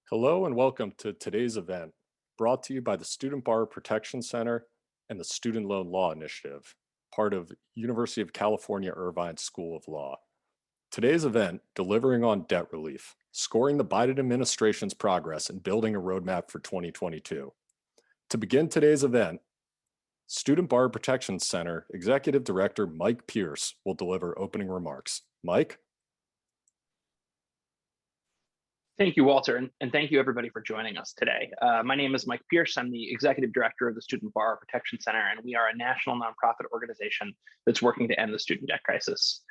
Hello and welcome to today's event, brought to you by the Student Borrower Protection Center and the Student Loan Law Initiative, part of University of California Irvine School of Law. Today's event, Delivering on Debt Relief, Scoring the Biden Administration's Progress and Building a Roadmap for 2022. To begin today's event, Student Borrower Protection Center Executive Director Mike Pierce will deliver opening remarks. Mike? Thank you, Walter, and thank you everybody for joining us today. My name is Mike Pierce. I'm the Executive Director of the Student Borrower Protection Center, and we are a national nonprofit organization that's working to end the student debt crisis.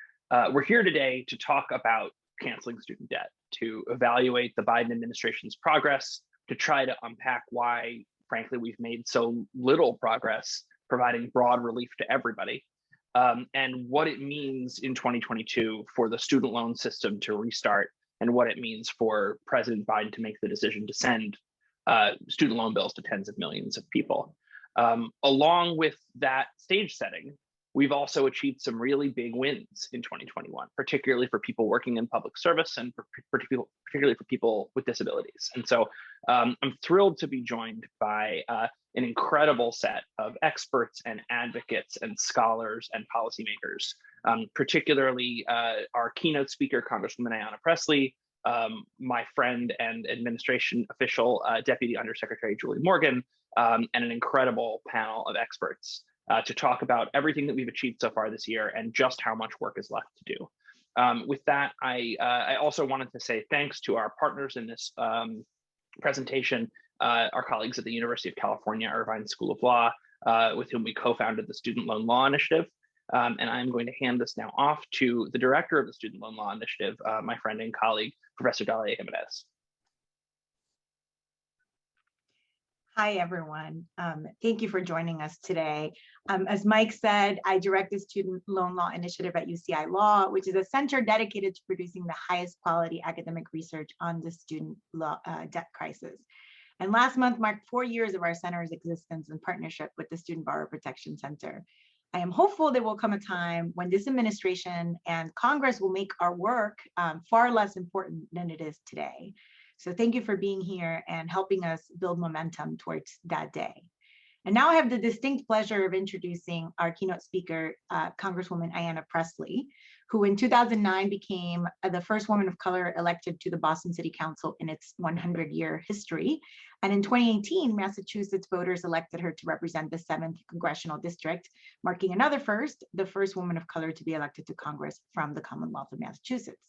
We're here today to talk about canceling student debt, to evaluate the Biden administration's progress, to try to unpack why, frankly, we've made so little progress providing broad relief to everybody, and what it means in 2022 for the student loan system to restart, and what it means for President Biden to make the decision to send student loan bills to tens of millions of people. Along with that stage setting, we've also achieved some really big wins in 2021, particularly for people working in public service and particularly for people with disabilities. And so I'm thrilled to be joined by an incredible set of experts and advocates and scholars and policymakers, particularly our keynote speaker, Congresswoman Ayanna Pressley, my friend and administration official, Deputy Undersecretary Julie Morgan, and an incredible panel of experts to talk about everything that we've achieved so far this year and just how much work is left to do. With that, I also wanted to say thanks to our partners in this presentation, our colleagues at the University of California Irvine School of Law, with whom we co-founded the Student Loan Law Initiative. And I'm going to hand this now off to the director of the Student Loan Law Initiative, my friend and colleague, Professor Dalia Jimenez. Hi, everyone. Thank you for joining us today. As Mike said, I direct the Student Loan Law Initiative at UCI Law, which is a center dedicated to producing the highest quality academic research on the student debt crisis. And last month marked 4 years of our center's existence in partnership with the Student Borrower Protection Center. I am hopeful there will come a time when this administration and Congress will make our work far less important than it is today. So thank you for being here and helping us build momentum towards that day. And now I have the distinct pleasure of introducing our keynote speaker, Congresswoman Ayanna Pressley, who in 2009 became the first woman of color elected to the Boston City Council in its 100-year history. And in 2018, Massachusetts voters elected her to represent the 7th Congressional District, marking another first, the first woman of color to be elected to Congress from the Commonwealth of Massachusetts.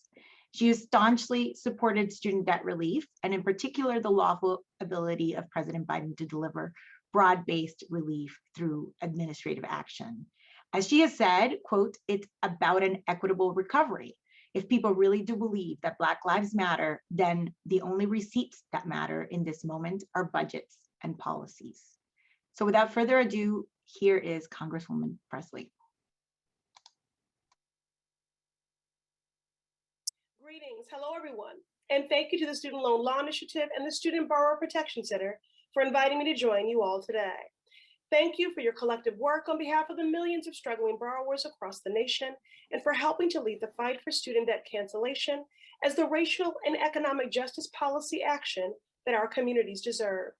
She has staunchly supported student debt relief, and in particular, the lawful ability of President Biden to deliver broad-based relief through administrative action. As she has said, quote, "It's about an equitable recovery. If people really do believe that Black lives matter, then the only receipts that matter in this moment are budgets and policies." So without further ado, here is Congresswoman Pressley. Greetings, hello everyone, and thank you to the Student Loan Law Initiative and the Student Borrower Protection Center for inviting me to join you all today. Thank you for your collective work on behalf of the millions of struggling borrowers across the nation and for helping to lead the fight for student debt cancellation as the racial and economic justice policy action that our communities deserve.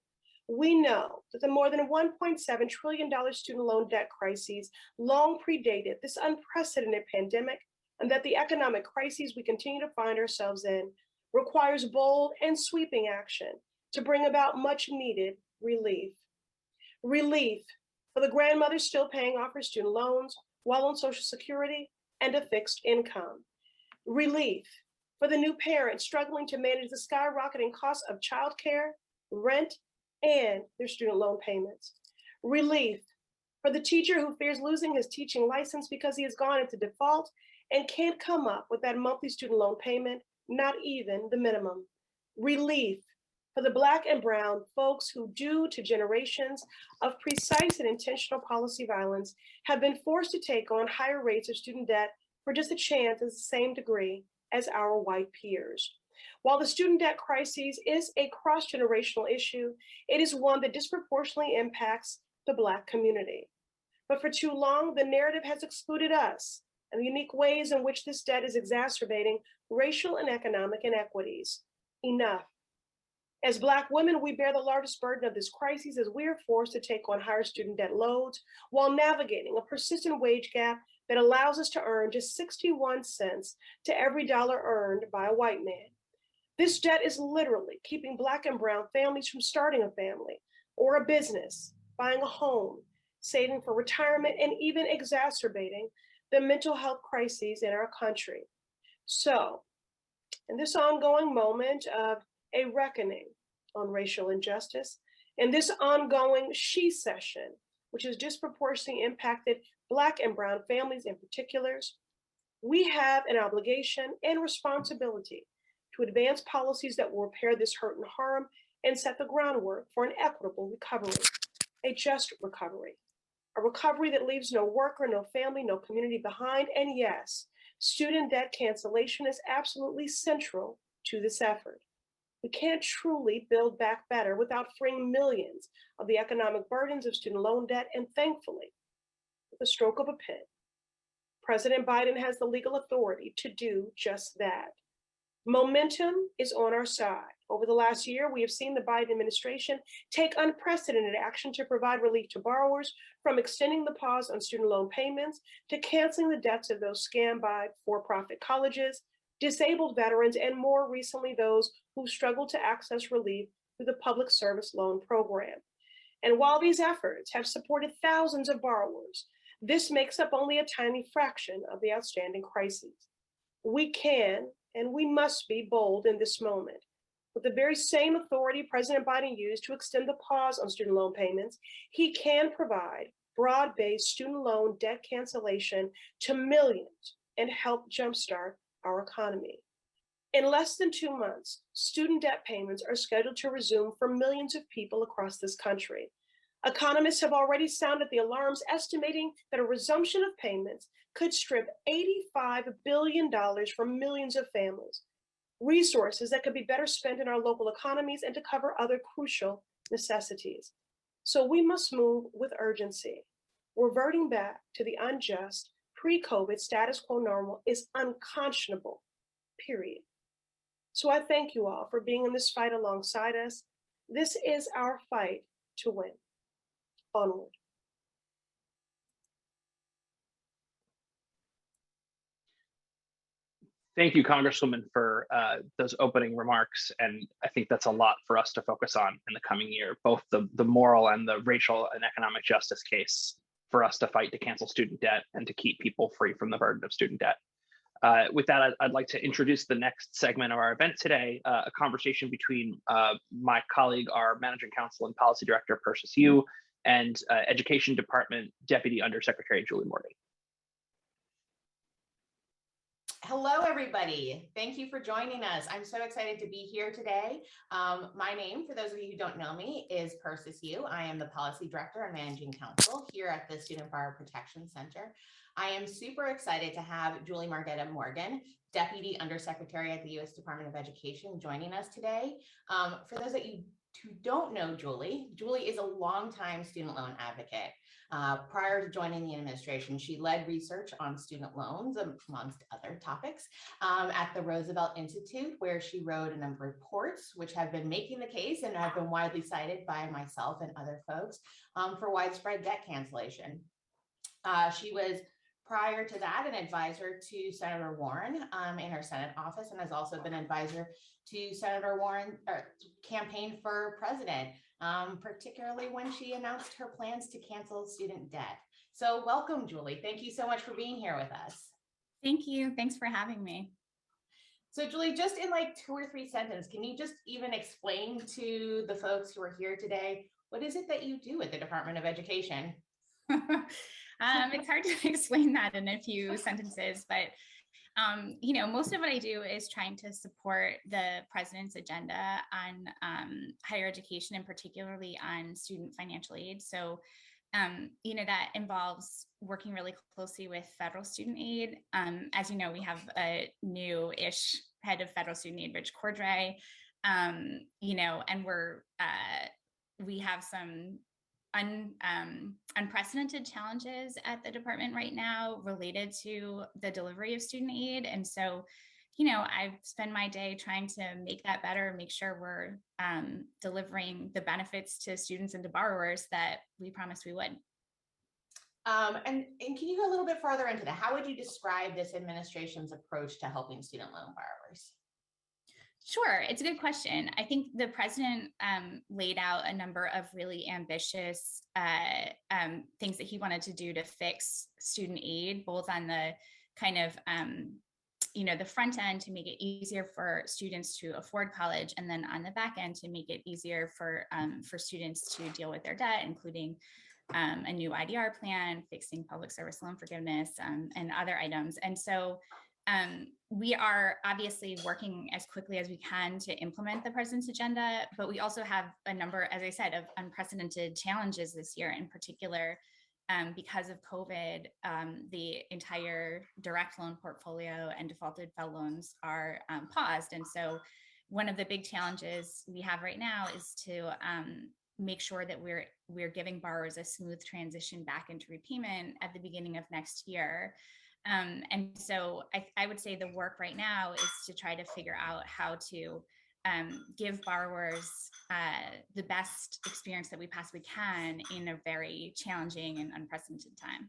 We know that the more than $1.7 trillion student loan debt crises long predated this unprecedented pandemic, and that the economic crises we continue to find ourselves in requires bold and sweeping action to bring about much needed relief. Relief for the grandmothers still paying off her student loans while on Social Security and a fixed income. Relief for the new parents struggling to manage the skyrocketing costs of childcare, rent, and their student loan payments. Relief for the teacher who fears losing his teaching license because he has gone into default and can't come up with that monthly student loan payment, not even the minimum. Relief for the Black and brown folks who, due to generations of precise and intentional policy violence, have been forced to take on higher rates of student debt for just a chance at the same degree as our white peers. While the student debt crisis is a cross-generational issue, it is one that disproportionately impacts the Black community. But for too long, the narrative has excluded us and the unique ways in which this debt is exacerbating racial and economic inequities. Enough. As Black women, we bear the largest burden of this crisis as we are forced to take on higher student debt loads while navigating a persistent wage gap that allows us to earn just 61 cents to every dollar earned by a white man. This debt is literally keeping Black and brown families from starting a family or a business, buying a home, saving for retirement, and even exacerbating the mental health crises in our country. So, in this ongoing moment of a reckoning on racial injustice, in this ongoing she session, which has disproportionately impacted Black and brown families in particulars, we have an obligation and responsibility to advance policies that will repair this hurt and harm and set the groundwork for an equitable recovery, a just recovery, a recovery that leaves no worker, no family, no community behind. And yes, student debt cancellation is absolutely central to this effort. We can't truly build back better without freeing millions of the economic burdens of student loan debt. And thankfully, with the stroke of a pen, President Biden has the legal authority to do just that. Momentum is on our side. Over the last year, we have seen the Biden administration take unprecedented action to provide relief to borrowers, from extending the pause on student loan payments to canceling the debts of those scammed by for-profit colleges, disabled veterans, and more recently, those who struggled to access relief through the Public Service Loan Program. And while these efforts have supported thousands of borrowers, this makes up only a tiny fraction of the outstanding crises. We can and we must be bold in this moment. With the very same authority President Biden used to extend the pause on student loan payments, he can provide broad-based student loan debt cancellation to millions and help jumpstart our economy. In less than 2 months, student debt payments are scheduled to resume for millions of people across this country. Economists have already sounded the alarms, estimating that a resumption of payments could strip $85 billion from millions of families, resources that could be better spent in our local economies and to cover other crucial necessities. So we must move with urgency. Reverting back to the unjust pre-COVID status quo normal is unconscionable, period. So I thank you all for being in this fight alongside us. This is our fight to win. Onward. Thank you, Congresswoman, for those opening remarks. And I think that's a lot for us to focus on in the coming year, both the moral and the racial and economic justice case for us to fight to cancel student debt and to keep people free from the burden of student debt. With that, I'd like to introduce the next segment of our event today, a conversation between my colleague, our Managing Counsel and Policy Director, Persis Yu, and Education Department Deputy Undersecretary Julie Morgan. Hello, everybody. Thank you for joining us. I'm so excited to be here today. My name, for those of you who don't know me, is Persis Yu. I am the Policy Director and Managing Counsel here at the Student Borrower Protection Center. I am super excited to have Julie Morgan, Deputy Undersecretary at the U.S. Department of Education, joining us today. For those of you who don't know Julie is a longtime student loan advocate. Prior to joining the administration, she led research on student loans, amongst other topics, at the Roosevelt Institute, where she wrote a number of reports, which have been making the case and have been widely cited by myself and other folks for widespread debt cancellation. She was, prior to that, an advisor to Senator Warren in her Senate office, and has also been advisor to Senator Warren's campaign for president, particularly when she announced her plans to cancel student debt. So welcome, Julie. Thank you so much for being here with us. Thank you. Thanks for having me. So Julie, just in like 2 or 3 sentences, can you just even explain to the folks who are here today, what is it that you do at the Department of Education? It's hard to explain that in a few sentences, but most of what I do is trying to support the president's agenda on higher education, and particularly on student financial aid. So, that involves working really closely with federal student aid. As you know, we have a new-ish head of federal student aid, Rich Cordray, and we have some unprecedented challenges at the department right now related to the delivery of student aid. And so I spend my day trying to make that better, make sure we're delivering the benefits to students and to borrowers that we promised we would. And can you go a little bit further into that? How would you describe this administration's approach to helping student loan borrowers? Sure, it's a good question. I think the president laid out a number of really ambitious things that he wanted to do to fix student aid, both on the kind of the front end to make it easier for students to afford college, and then on the back end to make it easier for students to deal with their debt, including a new IDR plan, fixing public service loan forgiveness, and other items. And so we are obviously working as quickly as we can to implement the president's agenda, but we also have a number, as I said, of unprecedented challenges this year, in particular, because of COVID. The entire direct loan portfolio and defaulted FFEL loans are paused. And so one of the big challenges we have right now is to make sure that we're giving borrowers a smooth transition back into repayment at the beginning of next year. And so I would say the work right now is to try to figure out how to give borrowers the best experience that we possibly can in a very challenging and unprecedented time.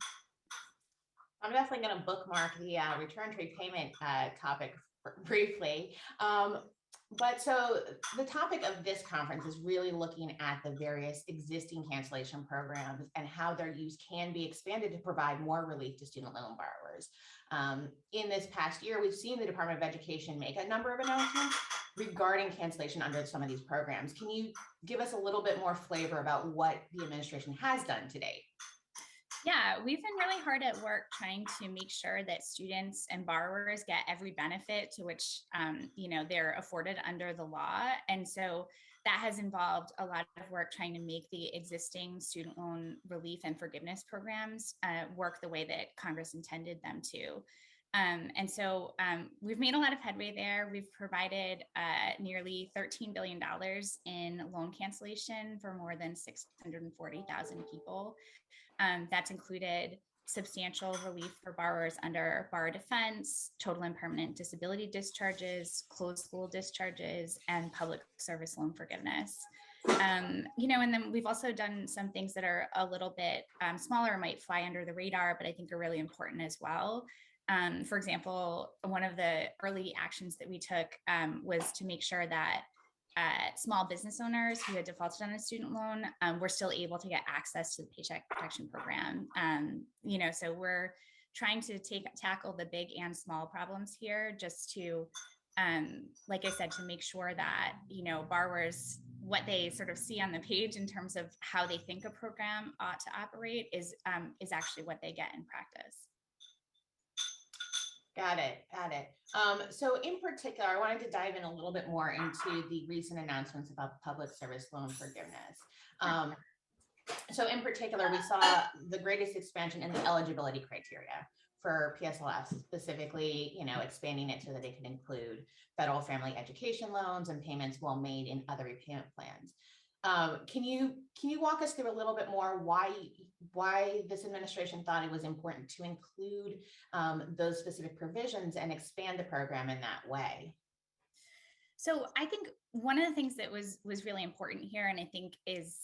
I'm definitely going to bookmark the return to repayment topic briefly. But so the topic of this conference is really looking at the various existing cancellation programs and how their use can be expanded to provide more relief to student loan borrowers. In this past year, we've seen the Department of Education make a number of announcements regarding cancellation under some of these programs. Can you give us a little bit more flavor about what the administration has done to date? Yeah, we've been really hard at work trying to make sure that students and borrowers get every benefit to which, they're afforded under the law. And so that has involved a lot of work trying to make the existing student loan relief and forgiveness programs work the way that Congress intended them to. And so we've made a lot of headway there. We've provided nearly $13 billion in loan cancellation for more than 640,000 people. That's included substantial relief for borrowers under bar defense, total and permanent disability discharges, closed school discharges, and public service loan forgiveness. And then we've also done some things that are a little bit smaller, might fly under the radar, but I think are really important as well. For example, one of the early actions that we took was to make sure that small business owners who had defaulted on a student loan were still able to get access to the Paycheck Protection Program. So we're trying to tackle the big and small problems here, just to, like I said, to make sure that borrowers, what they sort of see on the page in terms of how they think a program ought to operate is actually what they get in practice. Got it. So in particular, I wanted to dive in a little bit more into the recent announcements about public service loan forgiveness. So in particular, we saw the greatest expansion in the eligibility criteria for PSLF, specifically, expanding it so that it can include federal family education loans and payments well made in other repayment plans. Can you walk us through a little bit more why this administration thought it was important to include those specific provisions and expand the program in that way? So I think one of the things that was really important here, and I think is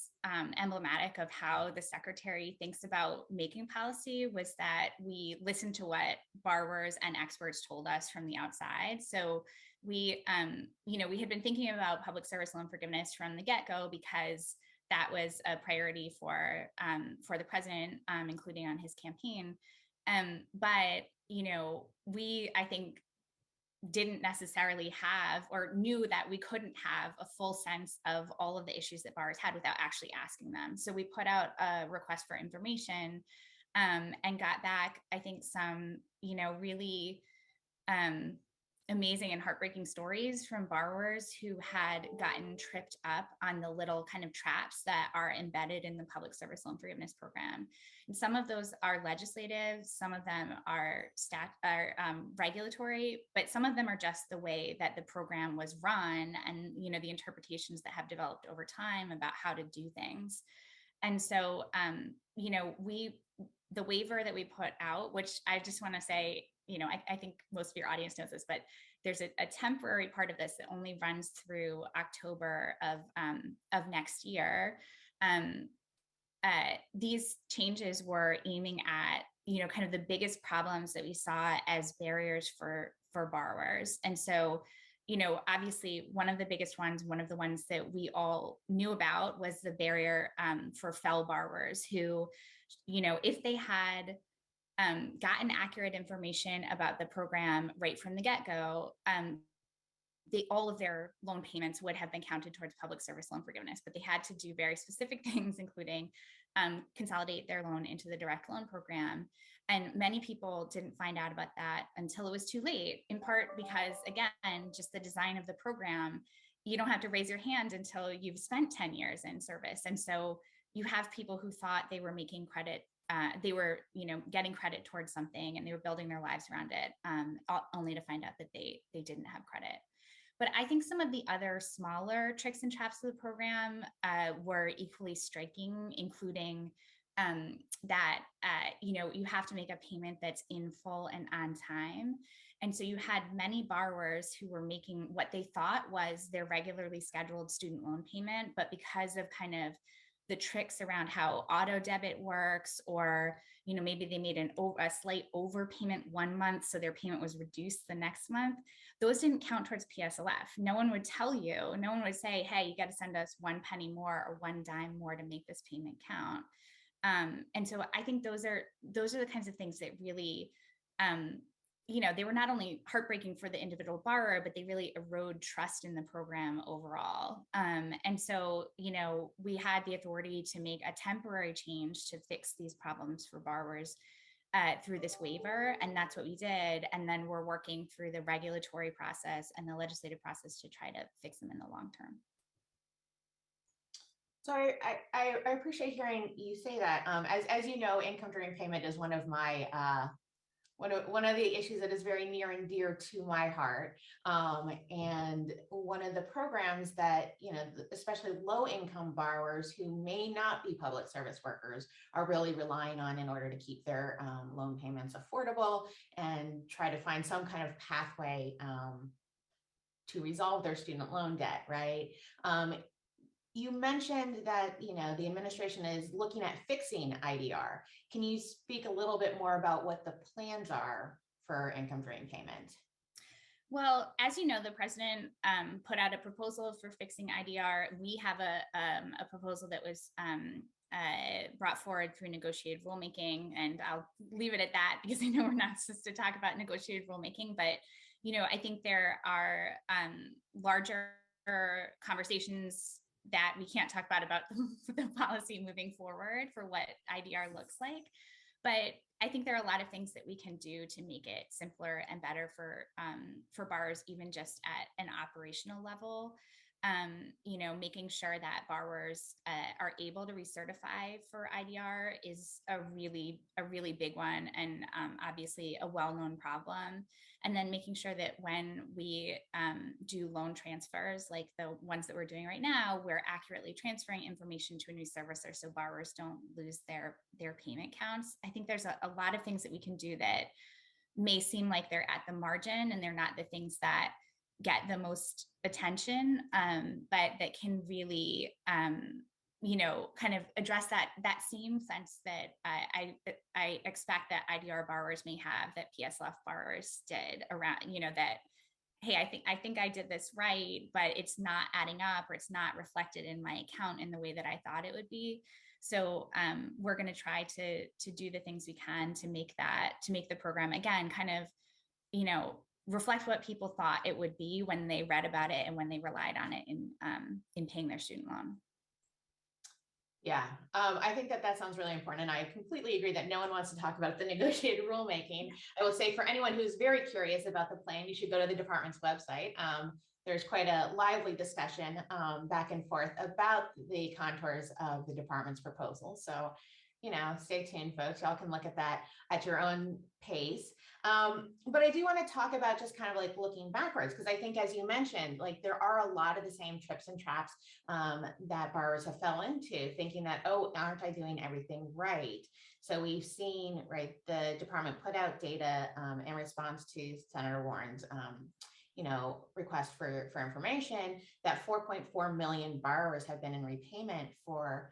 emblematic of how the secretary thinks about making policy, was that we listened to what borrowers and experts told us from the outside. So we had been thinking about public service loan forgiveness from the get-go because that was a priority for the president, including on his campaign. But we, I think, didn't necessarily have, or knew that we couldn't have, a full sense of all of the issues that borrowers had without actually asking them. So we put out a request for information and got back, I think, some really amazing and heartbreaking stories from borrowers who had gotten tripped up on the little kind of traps that are embedded in the public service loan forgiveness program. And some of those are legislative, some of them are regulatory, but some of them are just the way that the program was run and the interpretations that have developed over time about how to do things. And so the waiver that we put out, which I just want to say, I think most of your audience knows this, but there's a temporary part of this that only runs through October of next year. These changes were aiming at, kind of the biggest problems that we saw as barriers for borrowers. And so, obviously one of the biggest ones, one of the ones that we all knew about was the barrier for FFEL borrowers who, if they had gotten accurate information about the program right from the get-go, all of their loan payments would have been counted towards public service loan forgiveness, but they had to do very specific things, including consolidate their loan into the direct loan program. And many people didn't find out about that until it was too late, in part because, again, just the design of the program, you don't have to raise your hand until you've spent 10 years in service. And so you have people who thought they were making credit, they were, getting credit towards something, and they were building their lives around it, only to find out that they didn't have credit. But I think some of the other smaller tricks and traps of the program were equally striking, including that, you have to make a payment that's in full and on time. And so you had many borrowers who were making what they thought was their regularly scheduled student loan payment, but because of kind of the tricks around how auto debit works, or maybe they made a slight overpayment one month, so their payment was reduced the next month, those didn't count towards PSLF. No one would tell you, no one would say, hey, you got to send us 1 penny more or 1 dime more to make this payment count. And so I think those are the kinds of things that really, they were not only heartbreaking for the individual borrower, but they really erode trust in the program overall. And so, we had the authority to make a temporary change to fix these problems for borrowers through this waiver. And that's what we did. And then we're working through the regulatory process and the legislative process to try to fix them in the long term. So I appreciate hearing you say that. As you know, income during payment is one of my one of the issues that is very near and dear to my heart. And one of the programs that, especially low income borrowers who may not be public service workers are really relying on in order to keep their loan payments affordable and try to find some kind of pathway to resolve their student loan debt, right? You mentioned that, the administration is looking at fixing IDR. Can you speak a little bit more about what the plans are for income drain payment? Well, as you know, the president put out a proposal for fixing IDR. We have a proposal that was brought forward through negotiated rulemaking, and I'll leave it at that because I know we're not supposed to talk about negotiated rulemaking, but I think there are larger conversations that we can't talk about the policy moving forward for what IDR looks like. But I think there are a lot of things that we can do to make it simpler and better for borrowers, even just at an operational level. Making sure that borrowers are able to recertify for IDR is a really big one, and obviously a well-known problem. And then making sure that when we do loan transfers, like the ones that we're doing right now, we're accurately transferring information to a new servicer so borrowers don't lose their payment counts. I think there's a lot of things that we can do that may seem like they're at the margin and they're not the things that get the most attention, but that can really, kind of address that same sense that I expect that IDR borrowers may have that PSLF borrowers did around, that, hey, I think I did this right, but it's not adding up, or it's not reflected in my account in the way that I thought it would be. So we're going to try to do the things we can to make the program, again, kind of, reflect what people thought it would be when they read about it and when they relied on it in paying their student loan. Yeah, I think that sounds really important. And I completely agree that no one wants to talk about the negotiated rulemaking. I will say, for anyone who's very curious about the plan, you should go to the department's website. There's quite a lively discussion back and forth about the contours of the department's proposal. So stay tuned, folks. Y'all can look at that at your own pace. But I do want to talk about just kind of like looking backwards, because I think, as you mentioned, like there are a lot of the same trips and traps that borrowers have fell into, thinking that, oh, aren't I doing everything right? So we've seen, right, the department put out data in response to Senator Warren's request for information, that 4.4 million borrowers have been in repayment for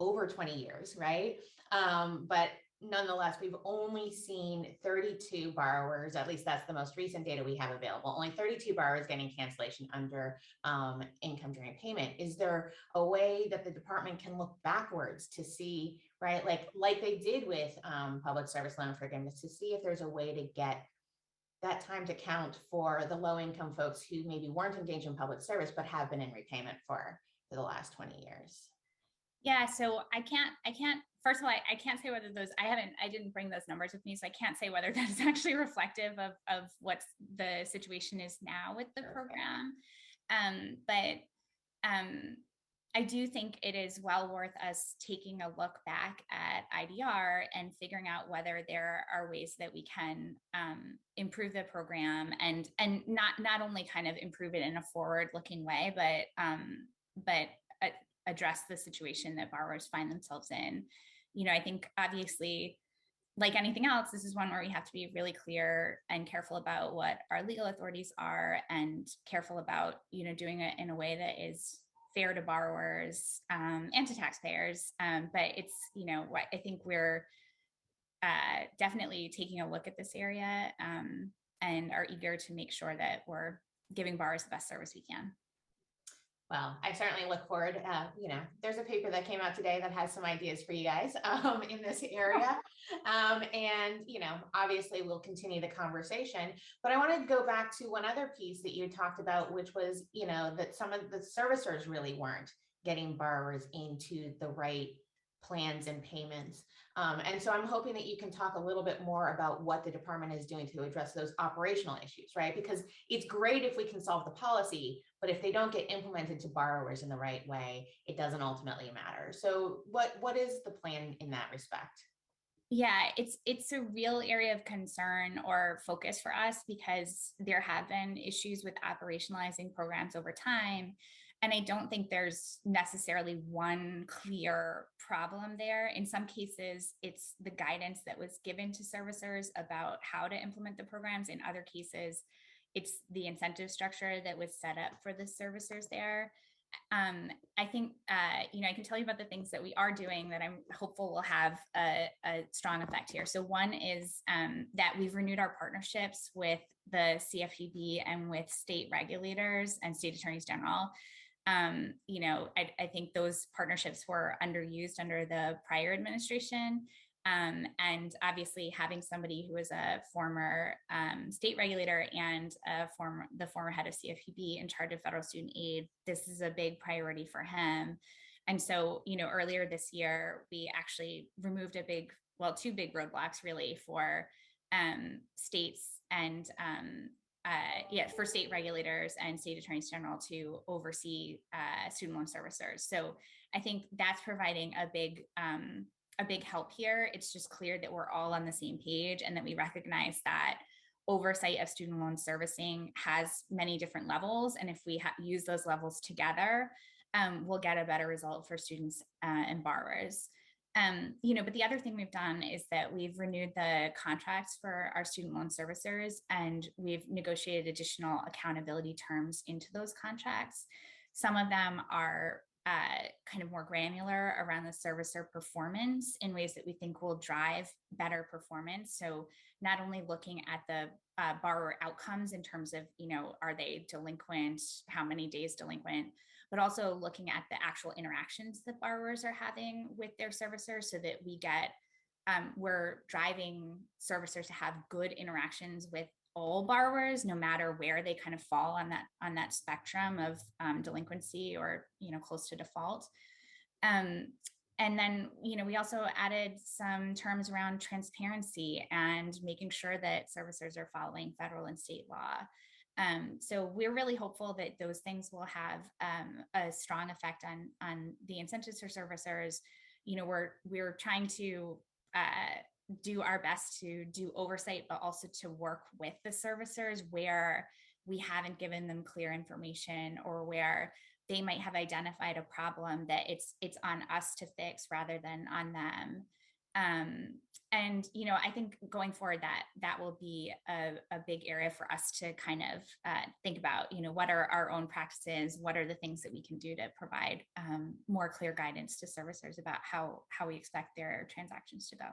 over 20 years, right? But nonetheless, we've only seen 32 borrowers, at least that's the most recent data we have available, only 32 borrowers getting cancellation under income during payment. Is there a way that the department can look backwards to see, right, like they did with public service loan forgiveness, to see if there's a way to get that time to count for the low income folks who maybe weren't engaged in public service, but have been in repayment for the last 20 years? Yeah, so I can't, first of all, I can't say whether those, I didn't bring those numbers with me, so I can't say whether that is actually reflective of what the situation is now with the program. But I do think it is well worth us taking a look back at IDR and figuring out whether there are ways that we can improve the program and not only kind of improve it in a forward-looking way, but address the situation that borrowers find themselves in. I think obviously, like anything else, this is one where we have to be really clear and careful about what our legal authorities are, and careful about, doing it in a way that is fair to borrowers and to taxpayers. But it's, I think we're definitely taking a look at this area and are eager to make sure that we're giving borrowers the best service we can. Well, I certainly look forward. There's a paper that came out today that has some ideas for you guys in this area. And, obviously we'll continue the conversation, but I want to go back to one other piece that you talked about, which was, that some of the servicers really weren't getting borrowers into the right plans and payments. And so I'm hoping that you can talk a little bit more about what the department is doing to address those operational issues, right? Because it's great if we can solve the policy, but if they don't get implemented to borrowers in the right way, it doesn't ultimately matter. So what is the plan in that respect? Yeah, it's a real area of concern or focus for us, because there have been issues with operationalizing programs over time. And I don't think there's necessarily one clear problem there. In some cases, it's the guidance that was given to servicers about how to implement the programs. In other cases, it's the incentive structure that was set up for the servicers there. I think, I can tell you about the things that we are doing that I'm hopeful will have a strong effect here. So one is that we've renewed our partnerships with the CFPB and with state regulators and state attorneys general. I think those partnerships were underused under the prior administration. And obviously having somebody who is a former state regulator and the former head of CFPB in charge of federal student aid, this is a big priority for him. And so, earlier this year, we actually removed two big roadblocks really for states and for state regulators and state attorneys general to oversee student loan servicers. So I think that's providing a big help here. It's just clear that we're all on the same page and that we recognize that oversight of student loan servicing has many different levels. And if we use those levels together, we'll get a better result for students and borrowers. But the other thing we've done is that we've renewed the contracts for our student loan servicers, and we've negotiated additional accountability terms into those contracts. Some of them are kind of more granular around the servicer performance in ways that we think will drive better performance. So not only looking at the borrower outcomes in terms of, are they delinquent, how many days delinquent, but also looking at the actual interactions that borrowers are having with their servicers, so that we're driving servicers to have good interactions with all borrowers, no matter where they kind of fall on that spectrum of delinquency or close to default. And then we also added some terms around transparency and making sure that servicers are following federal and state law. So we're really hopeful that those things will have a strong effect on the incentives for servicers we're trying to do our best to do oversight, but also to work with the servicers where we haven't given them clear information, or where they might have identified a problem that it's on us to fix rather than on them. And I think going forward that will be a big area for us to kind of think about, what are our own practices, what are the things that we can do to provide more clear guidance to servicers about how we expect their transactions to go.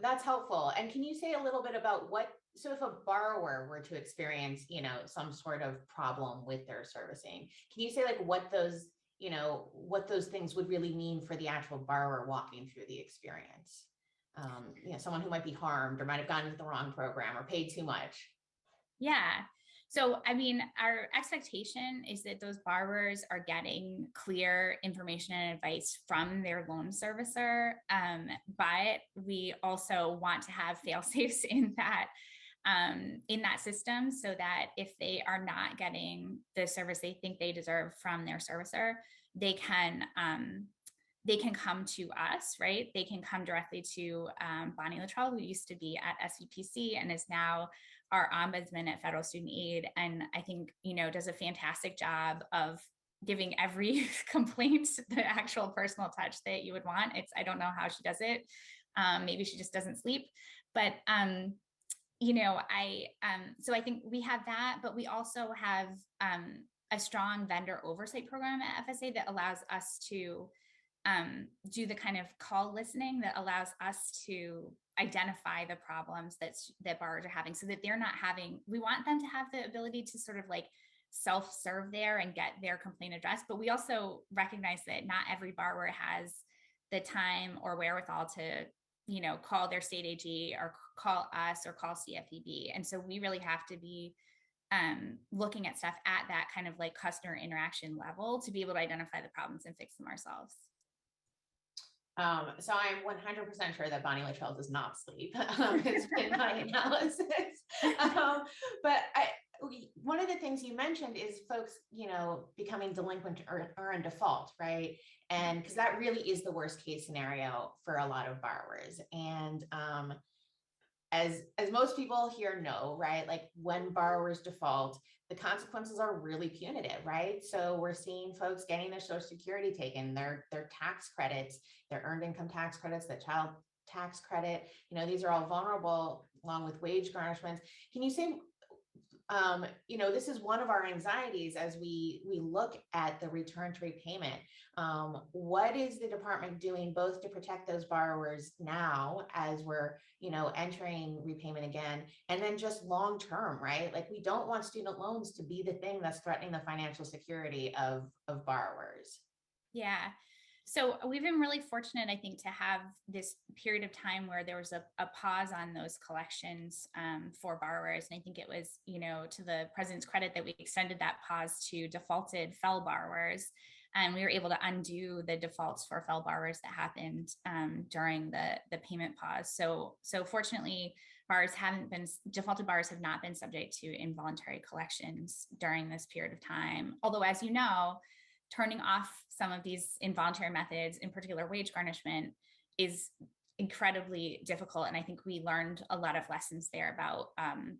That's helpful. And can you say a little bit about so if a borrower were to experience, some sort of problem with their servicing, can you say like what those things would really mean for the actual borrower walking through the experience? Someone who might be harmed or might have gone into the wrong program or paid too much. Yeah. So, our expectation is that those borrowers are getting clear information and advice from their loan servicer. But we also want to have fail-safes in that system, so that if they are not getting the service they think they deserve from their servicer, they can come to us, right? They can come directly to Bonnie Luttrell, who used to be at SVPC and is now our ombudsman at Federal Student Aid. And I think, does a fantastic job of giving every complaint the actual personal touch that you would want. I don't know how she does it. Maybe she just doesn't sleep, but so I think we have that, but we also have a strong vendor oversight program at FSA that allows us to do the kind of call listening that allows us to identify the problems that borrowers are having, so that they're not having, we want them to have the ability to sort of like self-serve there and get their complaint addressed. But we also recognize that not every borrower has the time or wherewithal to, call their state AG or call us or call CFEB. And so we really have to be looking at stuff at that kind of like customer interaction level to be able to identify the problems and fix them ourselves. So I'm 100% sure that Bonnie Luttrell does not sleep. It's been my analysis. But one of the things you mentioned is folks, becoming delinquent or in default, right? And because that really is the worst case scenario for a lot of borrowers. And as most people here know, right, like when borrowers default, the consequences are really punitive, right? So we're seeing folks getting their Social Security taken, their tax credits, their earned income tax credits, the child tax credit, these are all vulnerable, along with wage garnishments. Can you say, this is one of our anxieties as we look at the return to repayment. What is the department doing both to protect those borrowers now as we're, entering repayment again, and then just long term, right? Like we don't want student loans to be the thing that's threatening the financial security of borrowers. Yeah. So we've been really fortunate, I think, to have this period of time where there was a pause on those collections for borrowers. And I think it was, to the president's credit that we extended that pause to defaulted FFEL borrowers. And we were able to undo the defaults for FFEL borrowers that happened during the payment pause. So fortunately, defaulted borrowers have not been subject to involuntary collections during this period of time. Although, as you know, turning off some of these involuntary methods, in particular wage garnishment, is incredibly difficult. And I think we learned a lot of lessons there about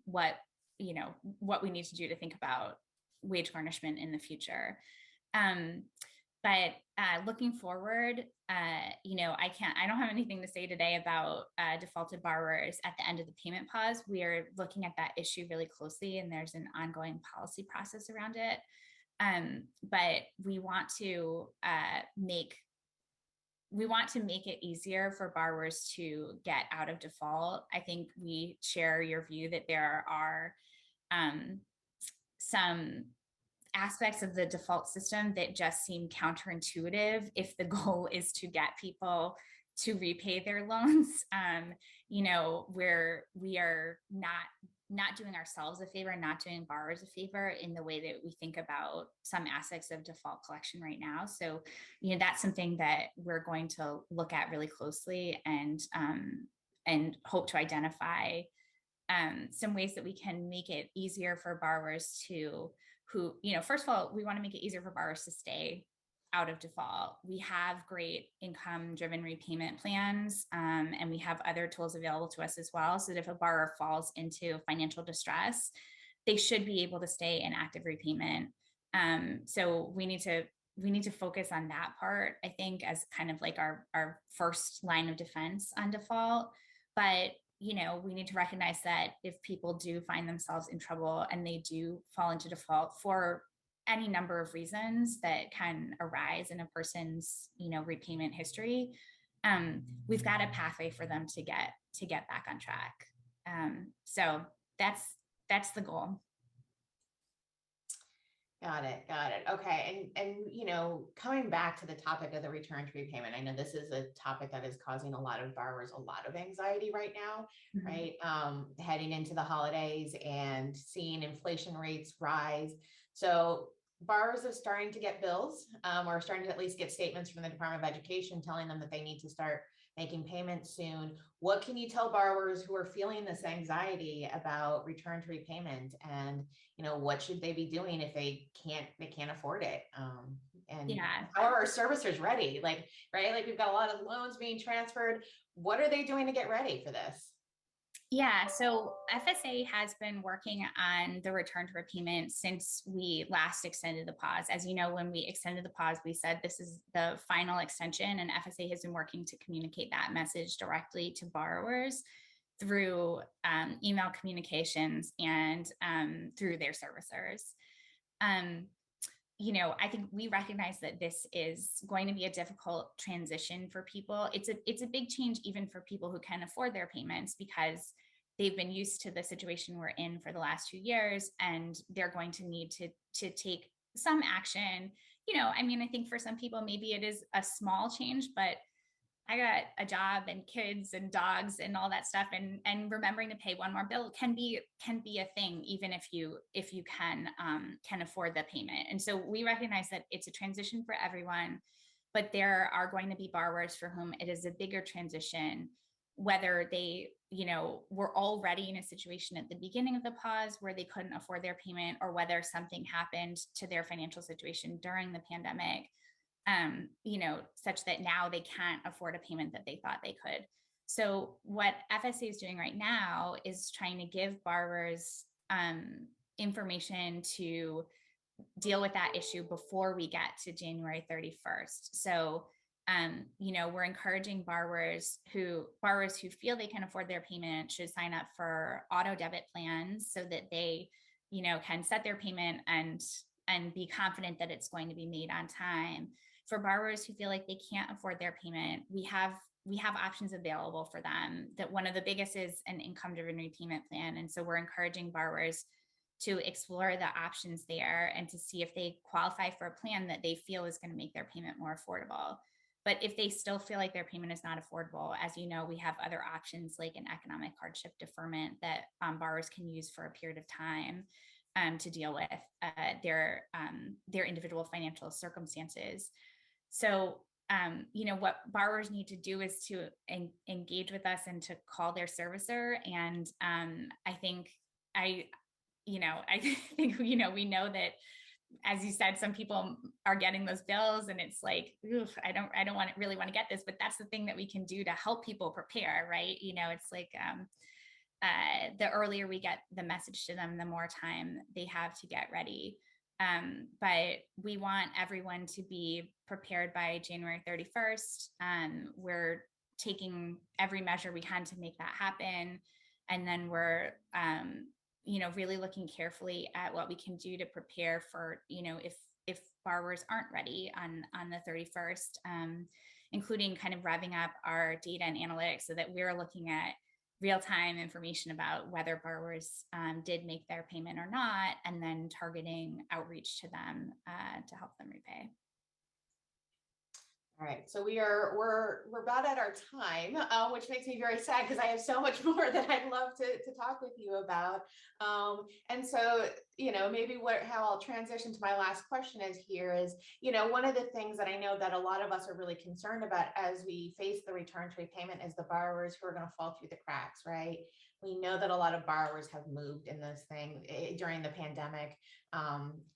what we need to do to think about wage garnishment in the future. But looking forward, I don't have anything to say today about defaulted borrowers at the end of the payment pause. We are looking at that issue really closely, and there's an ongoing policy process around it. But we want to make it easier for borrowers to get out of default. I think we share your view that there are some aspects of the default system that just seem counterintuitive if the goal is to get people to repay their loans, where we are not doing ourselves a favor and not doing borrowers a favor in the way that we think about some aspects of default collection right now. So, that's something that we're going to look at really closely and hope to identify some ways that we can make it easier for borrowers first of all, we want to make it easier for borrowers to stay out of default. We have great income-driven repayment plans, and we have other tools available to us as well, so that if a borrower falls into financial distress, they should be able to stay in active repayment. So we need to focus on that part, I think, as kind of like our first line of defense on default. But we need to recognize that if people do find themselves in trouble and they do fall into default for any number of reasons that can arise in a person's repayment history, we've got a pathway for them to get back on track. So that's the goal. Got it. Okay. And coming back to the topic of the return to repayment, I know this is a topic that is causing a lot of borrowers a lot of anxiety right now, Mm-hmm. right? Heading into the holidays and seeing inflation rates rise. So borrowers are starting to get bills, or starting to at least get statements from the Department of Education telling them that they need to start making payments soon. What can you tell borrowers who are feeling this anxiety about return to repayment, and what should they be doing if they can't afford it? And how are our servicers ready? Like we've got a lot of loans being transferred. What are they doing to get ready for this? Yeah, so FSA has been working on the return to repayment since we last extended the pause. As you know, when we extended the pause, we said this is the final extension, and FSA has been working to communicate that message directly to borrowers through email communications and through their servicers. I think we recognize that this is going to be a difficult transition for people. It's a big change even for people who can afford their payments, because they've been used to the situation we're in for the last 2 years, and they're going to need to take some action. I think for some people, maybe it is a small change, but I got a job and kids and dogs and all that stuff, and remembering to pay one more bill can be a thing, even if you can afford the payment. And so we recognize that it's a transition for everyone, but there are going to be borrowers for whom it is a bigger transition, whether they were already in a situation at the beginning of the pause where they couldn't afford their payment, or whether something happened to their financial situation during the pandemic, such that now they can't afford a payment that they thought they could. So what FSA is doing right now is trying to give borrowers information to deal with that issue before we get to January 31st. So, we're encouraging borrowers who feel they can afford their payment should sign up for auto debit plans, so that they, can set their payment and be confident that it's going to be made on time. For borrowers who feel like they can't afford their payment, we have options available for them. That one of the biggest is an income-driven repayment plan. And so we're encouraging borrowers to explore the options there and to see if they qualify for a plan that they feel is going to make their payment more affordable. But if they still feel like their payment is not affordable, as you know, we have other options like an economic hardship deferment that borrowers can use for a period of time to deal with their individual financial circumstances. So, what borrowers need to do is to engage with us and to call their servicer. And I think we know that, as you said, some people are getting those bills and it's like, oof, I don't really want to get this, but that's the thing that we can do to help people prepare, right? It's like, the earlier we get the message to them, the more time they have to get ready. But we want everyone to be prepared by January 31st. We're taking every measure we can to make that happen. And then we're, really looking carefully at what we can do to prepare for, if borrowers aren't ready on the 31st, including kind of revving up our data and analytics so that we're looking at real-time information about whether borrowers did make their payment or not, and then targeting outreach to them to help them repay. All right, so we're about at our time, which makes me very sad because I have so much more that I'd love to talk with you about. And so maybe how I'll transition to my last question is one of the things that I know that a lot of us are really concerned about as we face the return to repayment is the borrowers who are going to fall through the cracks, right? We know that a lot of borrowers have moved in this thing during the pandemic.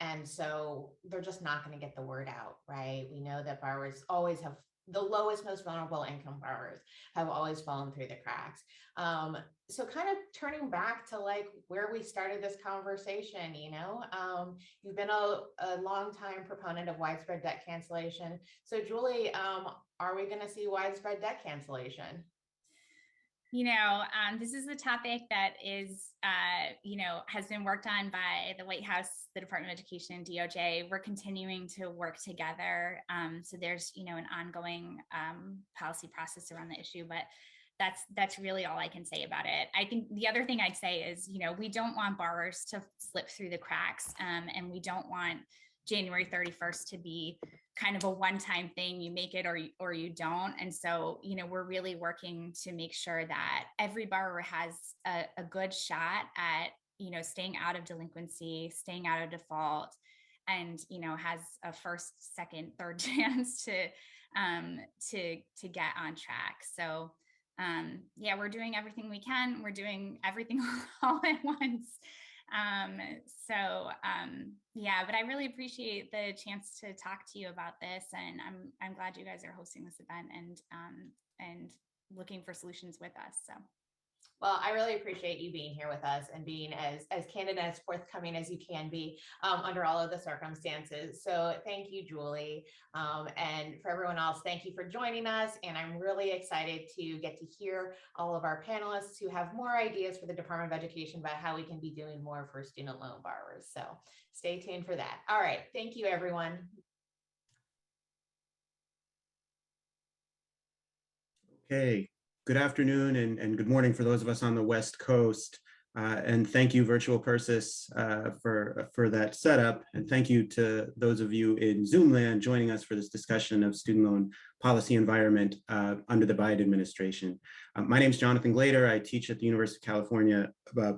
And so they're just not going to get the word out, right? We know that borrowers always have the lowest, most vulnerable income borrowers have always fallen through the cracks. So kind of turning back to where we started this conversation, you've been a long time proponent of widespread debt cancellation. So Julie, are we going to see widespread debt cancellation? This is a topic that is, has been worked on by the White House, the Department of Education, DOJ. We're continuing to work together. So there's, an ongoing policy process around the issue, but that's really all I can say about it. I think the other thing I'd say is, we don't want borrowers to slip through the cracks, and we don't want January 31st to be kind of a one-time thing. You make it or you don't. And so, we're really working to make sure that every borrower has a good shot at, staying out of delinquency, staying out of default, and, has a first, second, third chance to get on track. So, we're doing everything we can. We're doing everything all at once. But I really appreciate the chance to talk to you about this, and I'm glad you guys are hosting this event and looking for solutions with us. So. Well, I really appreciate you being here with us and being as candid and as forthcoming as you can be under all of the circumstances. So thank you, Julie. And for everyone else, thank you for joining us. And I'm really excited to get to hear all of our panelists who have more ideas for the Department of Education about how we can be doing more for student loan borrowers. So stay tuned for that. All right. Thank you, everyone. Okay. Good afternoon and good morning for those of us on the West Coast. And thank you, Virtual Persis, for that setup. And thank you to those of you in Zoom land joining us for this discussion of student loan policy environment under the Biden administration. My name is Jonathan Glader. I teach at the University of California,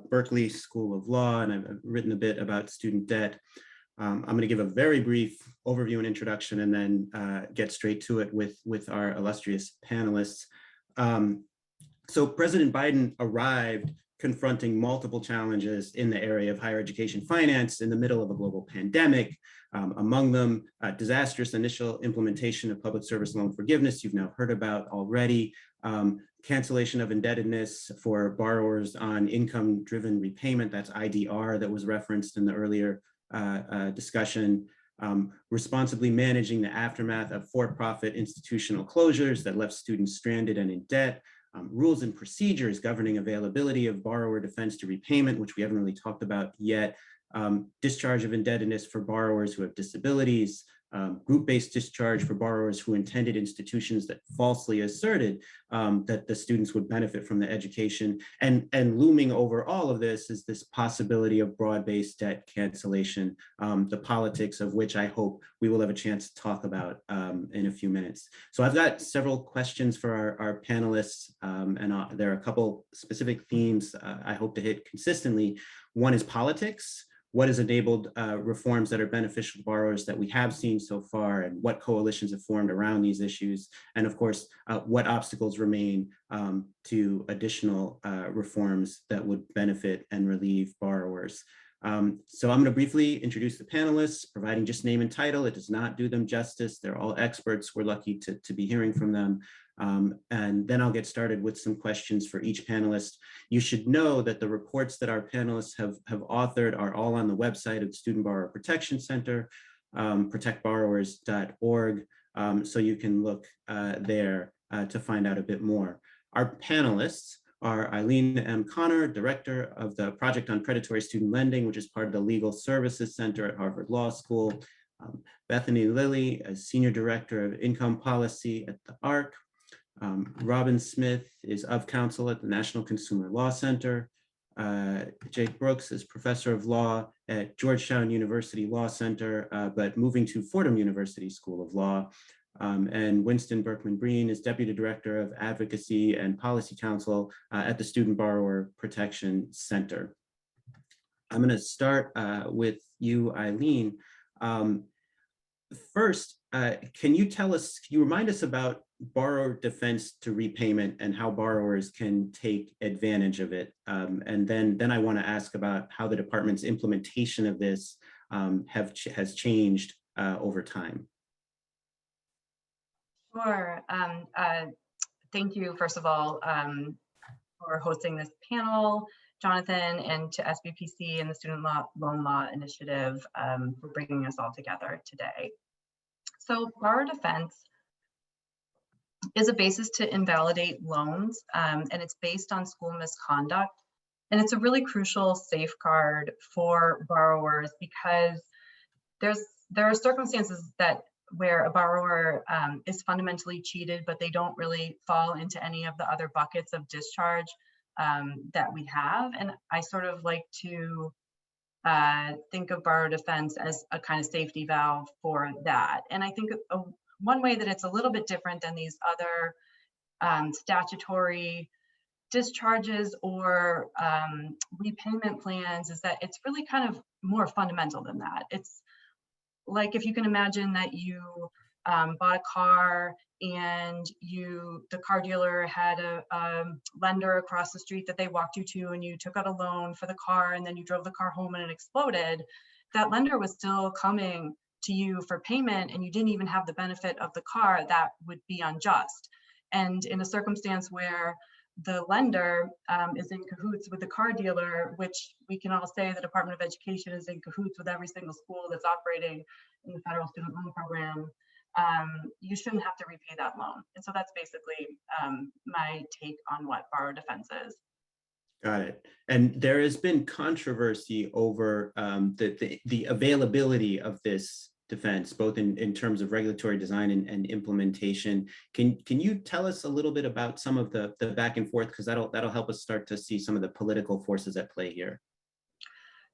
Berkeley School of Law, and I've written a bit about student debt. I'm going to give a very brief overview and introduction and then get straight to it with our illustrious panelists. So President Biden arrived confronting multiple challenges in the area of higher education finance in the middle of a global pandemic. Among them, disastrous initial implementation of public service loan forgiveness, you've now heard about already, cancellation of indebtedness for borrowers on income-driven repayment, that's IDR that was referenced in the earlier discussion, responsibly managing the aftermath of for-profit institutional closures that left students stranded and in debt, rules and procedures governing availability of borrower defense to repayment, which we haven't really talked about yet, discharge of indebtedness for borrowers who have disabilities, group-based discharge for borrowers who attended institutions that falsely asserted that the students would benefit from the education. And looming over all of this is this possibility of broad-based debt cancellation, the politics of which I hope we will have a chance to talk about in a few minutes. So I've got several questions for our panelists, and there are a couple specific themes I hope to hit consistently. One is politics. What has enabled reforms that are beneficial to borrowers that we have seen so far, and what coalitions have formed around these issues? And of course, what obstacles remain to additional reforms that would benefit and relieve borrowers? So I'm going to briefly introduce the panelists, providing just name and title. It does not do them justice. They're all experts. We're lucky to be hearing from them. And then I'll get started with some questions for each panelist. You should know that the reports that our panelists have authored are all on the website of the Student Borrower Protection Center, protectborrowers.org. So you can look there to find out a bit more. Our panelists are Eileen M. Connor, Director of the Project on Predatory Student Lending, which is part of the Legal Services Center at Harvard Law School. Bethany Lilly, as Senior Director of Income Policy at the ARC. Robin Smith is of counsel at the National Consumer Law Center. Jake Brooks is Professor of Law at Georgetown University Law Center, but moving to Fordham University School of Law. And Winston Berkman-Breen is Deputy Director of Advocacy and Policy Counsel at the Student Borrower Protection Center. I'm going to start with you, Eileen. First, can you remind us about borrower defense to repayment and how borrowers can take advantage of it? And then I want to ask about how the department's implementation of this has changed over time. Sure. Thank you, first of all, for hosting this panel, Jonathan, and to SBPC and the Student Loan Law Initiative for bringing us all together today. So borrower defense is a basis to invalidate loans, and it's based on school misconduct. And it's a really crucial safeguard for borrowers because there are circumstances where a borrower is fundamentally cheated, but they don't really fall into any of the other buckets of discharge that we have. And I sort of like to think of borrower defense as a kind of safety valve for that. And I think one way that it's a little bit different than these other statutory discharges or repayment plans is that it's really kind of more fundamental than that. It's like if you can imagine that you bought a car and the car dealer had a lender across the street that they walked you to, and you took out a loan for the car, and then you drove the car home and it exploded. That lender was still coming to you for payment, and you didn't even have the benefit of the car. That would be unjust. And in a circumstance where the lender is in cahoots with the car dealer, which we can all say the Department of Education is in cahoots with every single school that's operating in the federal student loan program, you shouldn't have to repay that loan. And so that's basically my take on what borrower defense is. Got it. And there has been controversy over the availability of this defense, both in terms of regulatory design and implementation. Can you tell us a little bit about some of the back and forth, because that'll help us start to see some of the political forces at play here?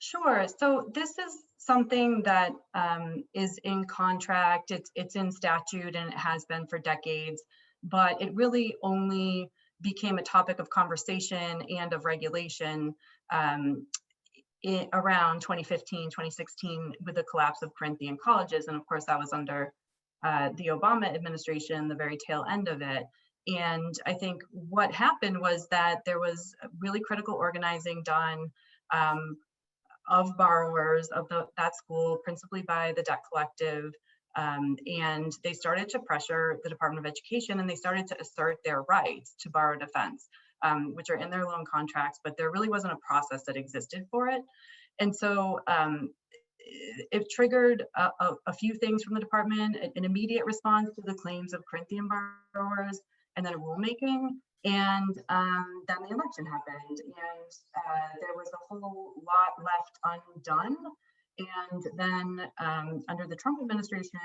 Sure. So this is something that is in contract, it's in statute, and it has been for decades, but it really only became a topic of conversation and of regulation around 2015, 2016 with the collapse of Corinthian colleges. And of course, that was under the Obama administration, the very tail end of it. And I think what happened was that there was really critical organizing done of borrowers of that school, principally by the debt collective. And they started to pressure the Department of Education, and they started to assert their rights to borrower defense, which are in their loan contracts, but there really wasn't a process that existed for it. And so it triggered a few things from the department, an immediate response to the claims of Corinthian borrowers, and then a rulemaking. And then the election happened, and there was a whole lot left undone. And then under the Trump administration,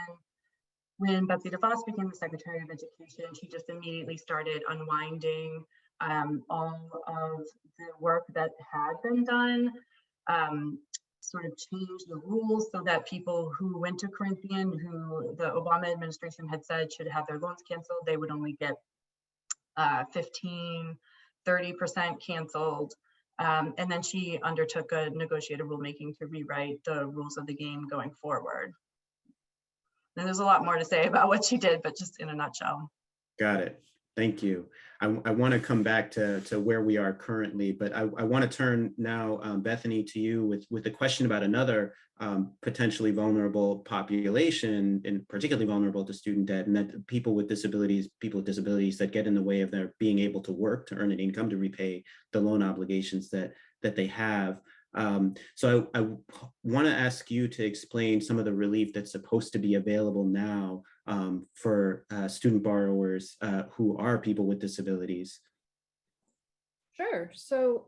when Betsy DeVos became the Secretary of Education, she just immediately started unwinding all of the work that had been done, sort of changed the rules so that people who went to Corinthian, who the Obama administration had said should have their loans canceled, they would only get 15, 30% canceled. And then she undertook a negotiated rulemaking to rewrite the rules of the game going forward. And there's a lot more to say about what she did, but just in a nutshell. Got it. Thank you. I want to come back to where we are currently, but I want to turn now, Bethany, to you with a question about another potentially vulnerable population, and particularly vulnerable to student debt, and that people with disabilities that get in the way of their being able to work to earn an income to repay the loan obligations that they have. So I want to ask you to explain some of the relief that's supposed to be available now for student borrowers who are people with disabilities. Sure. So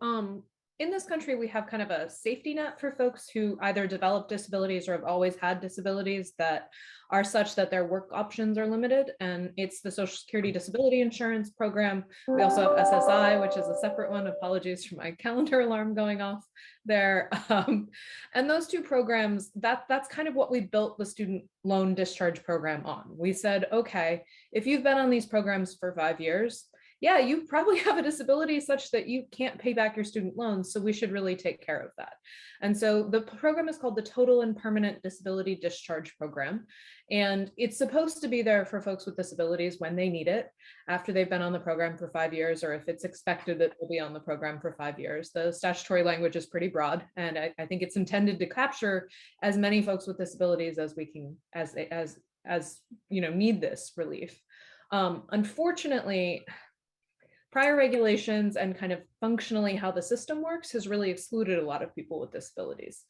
in this country, we have kind of a safety net for folks who either develop disabilities or have always had disabilities that are such that their work options are limited. And it's the Social Security Disability Insurance Program. We also have SSI, which is a separate one. Apologies for my calendar alarm going off there. And those two programs, that's kind of what we built the student loan discharge program on. We said, okay, if you've been on these programs for 5 years, yeah, you probably have a disability such that you can't pay back your student loans. So we should really take care of that. And so the program is called the Total and Permanent Disability Discharge Program. And it's supposed to be there for folks with disabilities when they need it, after they've been on the program for 5 years, or if it's expected that they'll be on the program for 5 years. The statutory language is pretty broad, and I think it's intended to capture as many folks with disabilities as we can, as you know, need this relief. Unfortunately, prior regulations and kind of functionally how the system works has really excluded a lot of people with disabilities.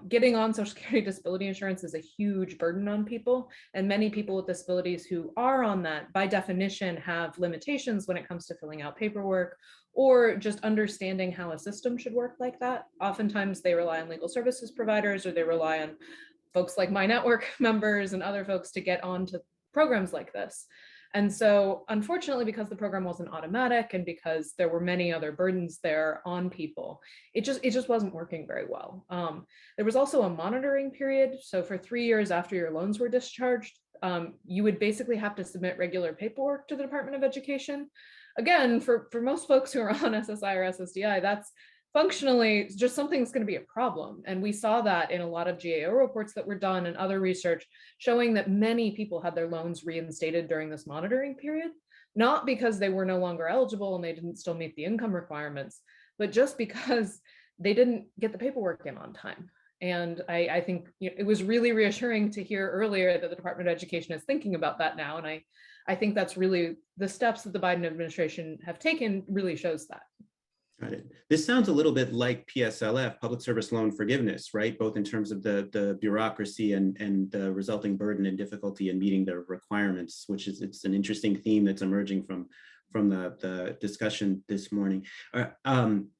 Getting on Social Security disability insurance is a huge burden on people, and many people with disabilities who are on that, by definition, have limitations when it comes to filling out paperwork or just understanding how a system should work like that. Oftentimes they rely on legal services providers, or they rely on folks like my network members and other folks to get onto programs like this. And so unfortunately, because the program wasn't automatic and because there were many other burdens there on people, it just wasn't working very well. There was also a monitoring period. So for 3 years after your loans were discharged, you would basically have to submit regular paperwork to the Department of Education. Again, for most folks who are on SSI or SSDI, that's functionally just something's going to be a problem. And we saw that in a lot of GAO reports that were done and other research showing that many people had their loans reinstated during this monitoring period, not because they were no longer eligible and they didn't still meet the income requirements, but just because they didn't get the paperwork in on time. And I think it was really reassuring to hear earlier that the Department of Education is thinking about that now. And I think that's really the steps that the Biden administration have taken really shows that. Got it. This sounds a little bit like PSLF, public service loan forgiveness, right? Both in terms of the bureaucracy and the resulting burden and difficulty in meeting the requirements, which is, it's an interesting theme that's emerging from the discussion this morning. I'm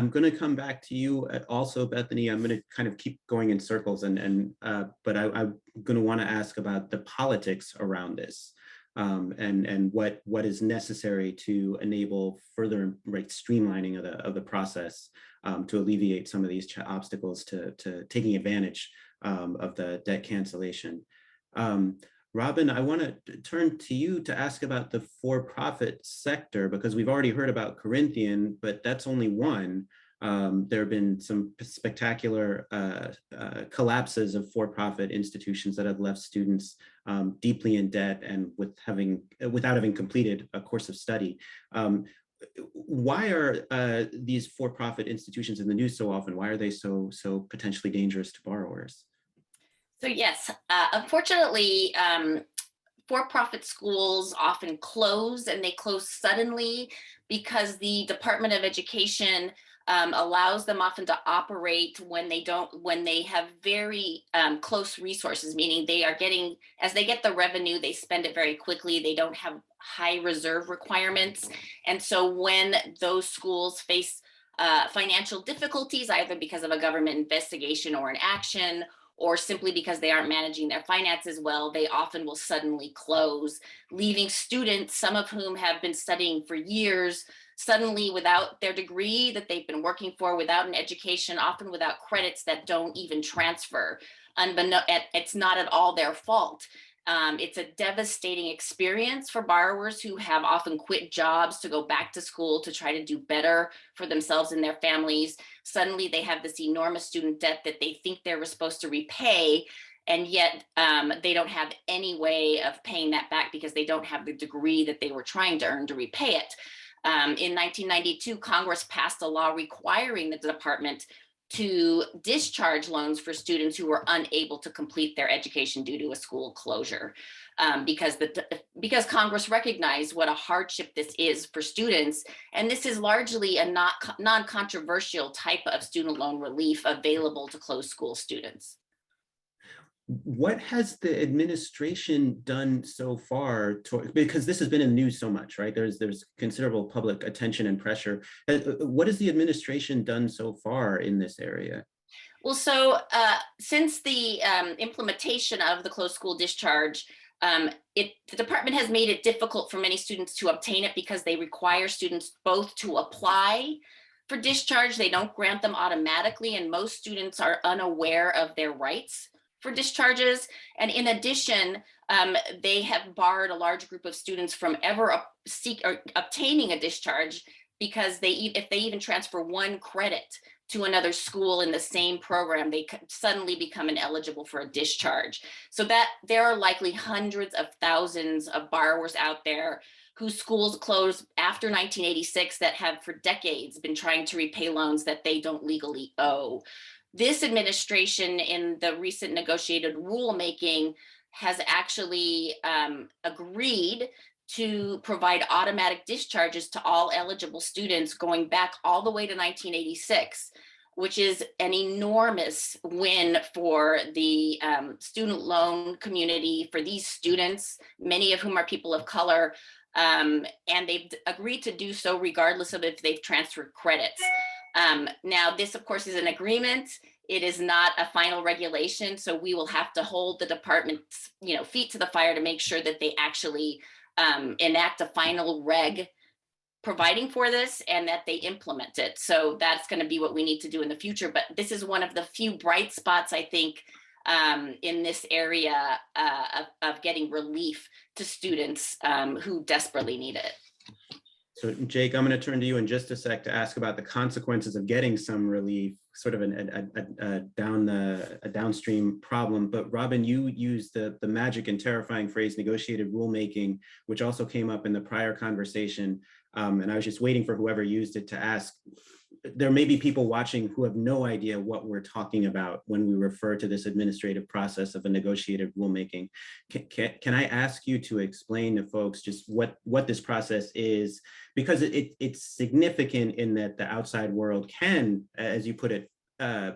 going to come back to you also, Bethany. I'm going to kind of keep going in circles, but I'm going to want to ask about the politics around this. And what is necessary to enable further streamlining of the process to alleviate some of these obstacles to taking advantage of the debt cancellation. Robin, I want to turn to you to ask about the for-profit sector, because we've already heard about Corinthian, but that's only one. There have been some spectacular collapses of for-profit institutions that have left students deeply in debt and without having completed a course of study. Why are these for-profit institutions in the news so often? Why are they so potentially dangerous to borrowers? So yes, unfortunately, for-profit schools often close, and they close suddenly because the Department of Education allows them often to operate when they have very close resources, meaning they are getting, as they get the revenue, they spend it very quickly. They don't have high reserve requirements. And so when those schools face financial difficulties, either because of a government investigation or an action, or simply because they aren't managing their finances well, they often will suddenly close, leaving students, some of whom have been studying for years, suddenly without their degree that they've been working for, without an education, often without credits that don't even transfer. It's not at all their fault. It's a devastating experience for borrowers who have often quit jobs to go back to school to try to do better for themselves and their families. Suddenly they have this enormous student debt that they think they're supposed to repay, and yet they don't have any way of paying that back because they don't have the degree that they were trying to earn to repay it. In 1992, Congress passed a law requiring the department to discharge loans for students who were unable to complete their education due to a school closure, because Congress recognized what a hardship this is for students. And this is largely a non-controversial type of student loan relief available to closed school students. What has the administration done so far because this has been in the news so much, right? There's considerable public attention and pressure. What has the administration done so far in this area? Well, so since the implementation of the closed school discharge, the department has made it difficult for many students to obtain it because they require students both to apply for discharge. They don't grant them automatically, and most students are unaware of their rights for discharges. And in addition, they have barred a large group of students from ever obtaining a discharge, because if they even transfer one credit to another school in the same program, they suddenly become ineligible for a discharge. So that there are likely hundreds of thousands of borrowers out there whose schools closed after 1986 that have for decades been trying to repay loans that they don't legally owe. This administration, in the recent negotiated rulemaking, has actually agreed to provide automatic discharges to all eligible students going back all the way to 1986, which is an enormous win for the student loan community, for these students, many of whom are people of color, and they've agreed to do so regardless of if they've transferred credits. Now, this, of course, is an agreement. It is not a final regulation, so we will have to hold the department's feet to the fire to make sure that they actually enact a final reg providing for this and that they implement it. So that's going to be what we need to do in the future. But this is one of the few bright spots, I think, in this area of getting relief to students who desperately need it. So Jake, I'm going to turn to you in just a sec to ask about the consequences of getting some relief, sort of a downstream problem. But Robin, you used the magic and terrifying phrase negotiated rulemaking, which also came up in the prior conversation. And I was just waiting for whoever used it to ask. There may be people watching who have no idea what we're talking about when we refer to this administrative process of a negotiated rulemaking. Can I ask you to explain to folks just what this process is? Because it's significant in that the outside world can, as you put it,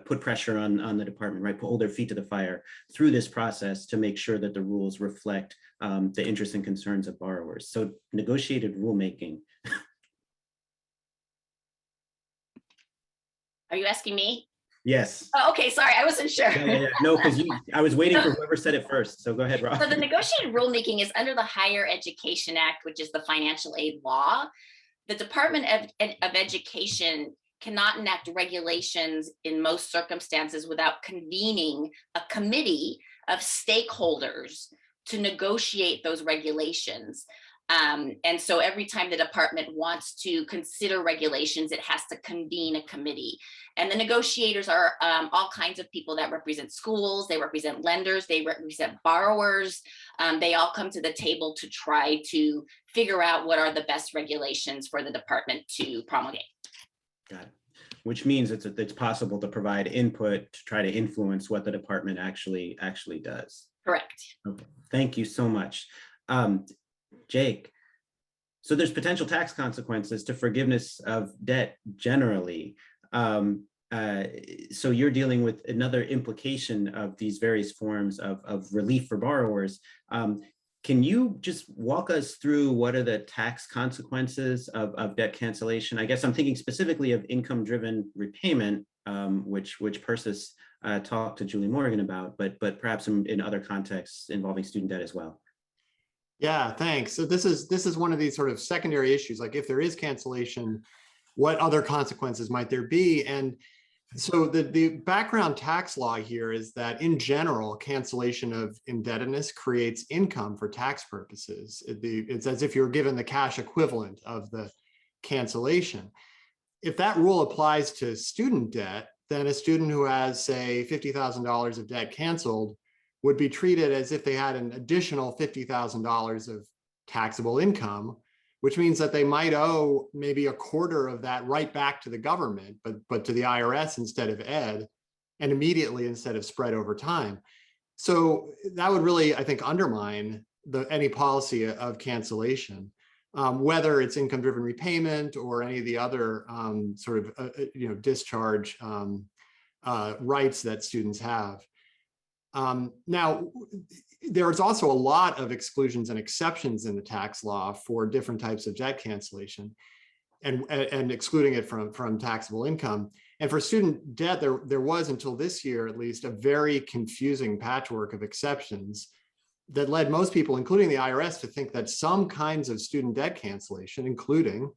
put pressure on the department, right? Hold their feet to the fire through this process to make sure that the rules reflect the interests and concerns of borrowers. So negotiated rulemaking. Are you asking me? Yes. Oh, okay, sorry, I wasn't sure. Yeah. No, because I was waiting for whoever said it first. So go ahead, Rob. So the negotiated rulemaking is under the Higher Education Act, which is the financial aid law. The Department of Education cannot enact regulations in most circumstances without convening a committee of stakeholders to negotiate those regulations. And so every time the department wants to consider regulations, it has to convene a committee. And the negotiators are all kinds of people that represent schools, they represent lenders, they represent borrowers. They all come to the table to try to figure out what are the best regulations for the department to promulgate. Got it. Which means it's possible to provide input to try to influence what the department actually does. Correct. Okay. Thank you so much. Jake, so there's potential tax consequences to forgiveness of debt generally. So you're dealing with another implication of these various forms of relief for borrowers. Can you just walk us through what are the tax consequences of debt cancellation? I guess I'm thinking specifically of income-driven repayment, which Persis talked to Julie Morgan about, but perhaps in other contexts involving student debt as well. Yeah, thanks. So this is one of these sort of secondary issues, like if there is cancellation, what other consequences might there be? And so the background tax law here is that in general, cancellation of indebtedness creates income for tax purposes. It's as if you're given the cash equivalent of the cancellation. If that rule applies to student debt, then a student who has, say, $50,000 of debt canceled would be treated as if they had an additional $50,000 of taxable income, which means that they might owe maybe a quarter of that right back to the government, but to the IRS instead of ed, and immediately instead of spread over time. So that would really, I think, undermine any policy of cancellation, whether it's income-driven repayment or any of the other sort of discharge rights that students have. Now, there's also a lot of exclusions and exceptions in the tax law for different types of debt cancellation and excluding it from taxable income. And for student debt, there was, until this year at least, a very confusing patchwork of exceptions that led most people, including the IRS, to think that some kinds of student debt cancellation, including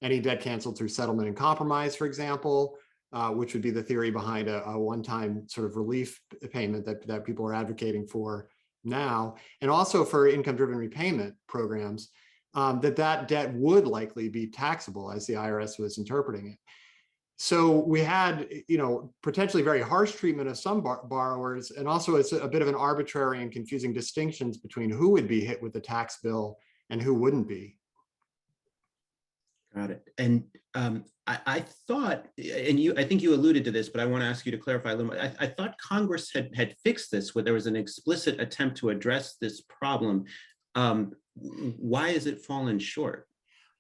any debt canceled through settlement and compromise, for example, which would be the theory behind a one-time sort of relief payment that people are advocating for now, and also for income-driven repayment programs, that debt would likely be taxable as the IRS was interpreting it. So we had, potentially very harsh treatment of some borrowers, and also it's a bit of an arbitrary and confusing distinctions between who would be hit with the tax bill and who wouldn't be. Got it. And I thought, and I think you alluded to this, but I want to ask you to clarify a little more. I thought Congress had fixed this, where there was an explicit attempt to address this problem. Why has it fallen short?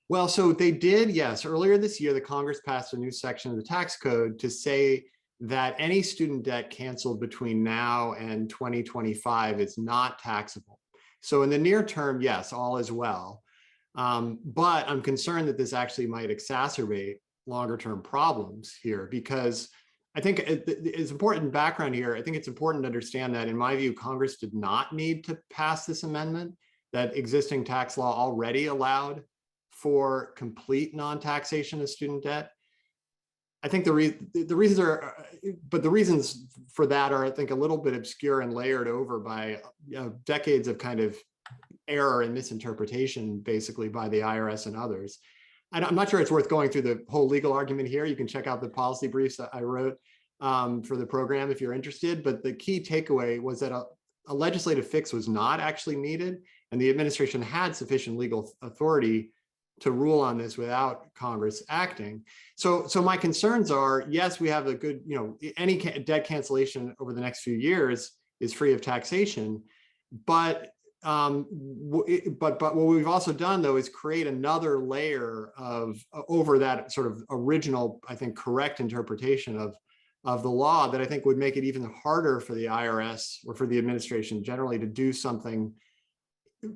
Well, so they did, yes. Earlier this year, the Congress passed a new section of the tax code to say that any student debt canceled between now and 2025 is not taxable. So in the near term, yes, all is well. But I'm concerned that this actually might exacerbate longer term problems here, because I think it's important background here. I think it's important to understand that, in my view, Congress did not need to pass this amendment, that existing tax law already allowed for complete non-taxation of student debt. I think the reasons are, but the reasons for that are, I think, a little bit obscure and layered over by decades of kind of error and misinterpretation, basically, by the IRS and others. I'm not sure it's worth going through the whole legal argument here. You can check out the policy briefs that I wrote for the program if you're interested. But the key takeaway was that a legislative fix was not actually needed, and the administration had sufficient legal authority to rule on this without Congress acting. So my concerns are, yes, we have a good, any debt cancellation over the next few years is free of taxation, but what we've also done, though, is create another layer of over that sort of original, I think, correct interpretation of the law that I think would make it even harder for the IRS or for the administration generally to do something